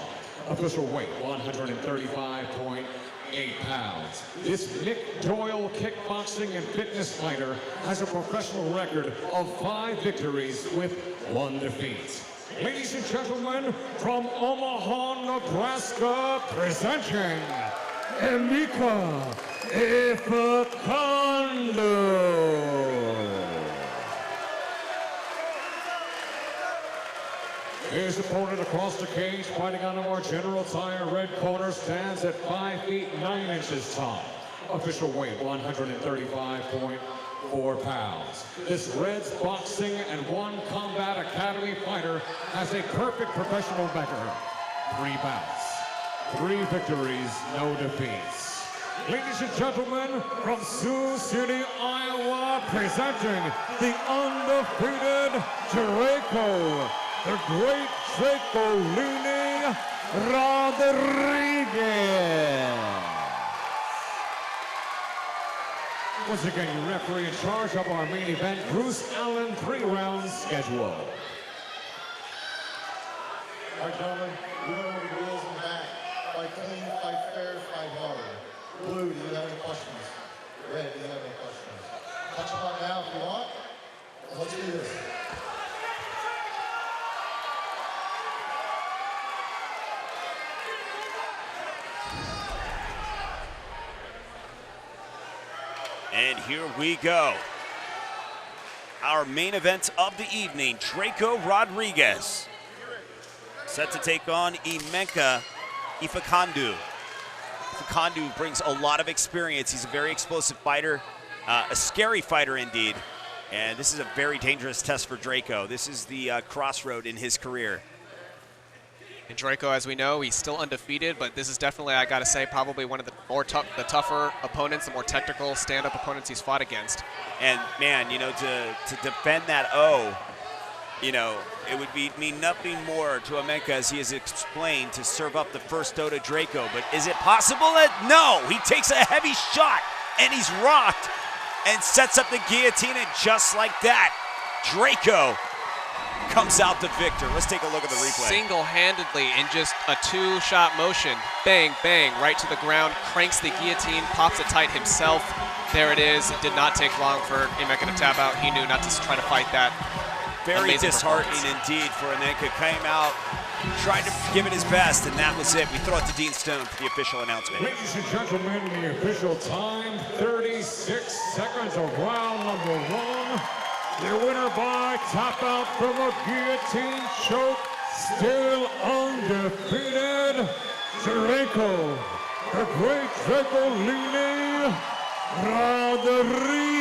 Official weight 135.8 pounds. This Nick Doyle kickboxing and fitness fighter has a professional record of 5 victories with 1 defeat. Ladies and gentlemen, from Omaha, Nebraska, presenting Emeka Ifekandu. His opponent across the cage, fighting on a more General Tire red corner, stands at 5 feet 9 inches tall. Official weight 135.4 pounds. This Reds boxing and 1 Combat Academy fighter has a perfect professional record. 3 bouts, 3 victories, no defeats. Ladies and gentlemen, from Sioux City, Iowa, presenting the undefeated Draco, the great Draco Rodriguez. Once again, your referee in charge of our main event, Bruce Allen, 3-round schedule. All right, gentlemen, we went over the rules in the back. Fight clean, fight fair, fight hard. Blue, do you have any questions? Red, do you have any questions? Touch them on now if you want. Let's do this. And here we go. Our main event of the evening, Drako Rodriguez, set to take on Emeka Ifekandu. Ifekandu brings a lot of experience. He's a very explosive fighter, a scary fighter indeed. And this is a very dangerous test for Drako. This is the crossroad in his career. And Draco, as we know, he's still undefeated, but this is definitely, I gotta say, probably one of the tougher opponents, the more technical stand-up opponents he's fought against. And man, you know, to defend that O, you know, it would mean nothing more to Emeka, as he has explained, to serve up the first O to Draco. But is it possible that, no, he takes a heavy shot and he's rocked and sets up the guillotine, and just like that, Draco comes out the victor. Let's take a look at the replay. Single-handedly, in just a 2-shot motion, bang, bang, right to the ground, cranks the guillotine, pops it tight himself. There it is. It did not take long for Emeka to tap out. He knew not to try to fight that. Very disheartening indeed for Emeka. Came out, tried to give it his best, and that was it. We throw it to Dean Stone for the official announcement. Ladies and gentlemen, the official time, 36 seconds of round number 1. Your winner by tap out from a guillotine choke still undefeated, Draco, the great Draco Rodriguez.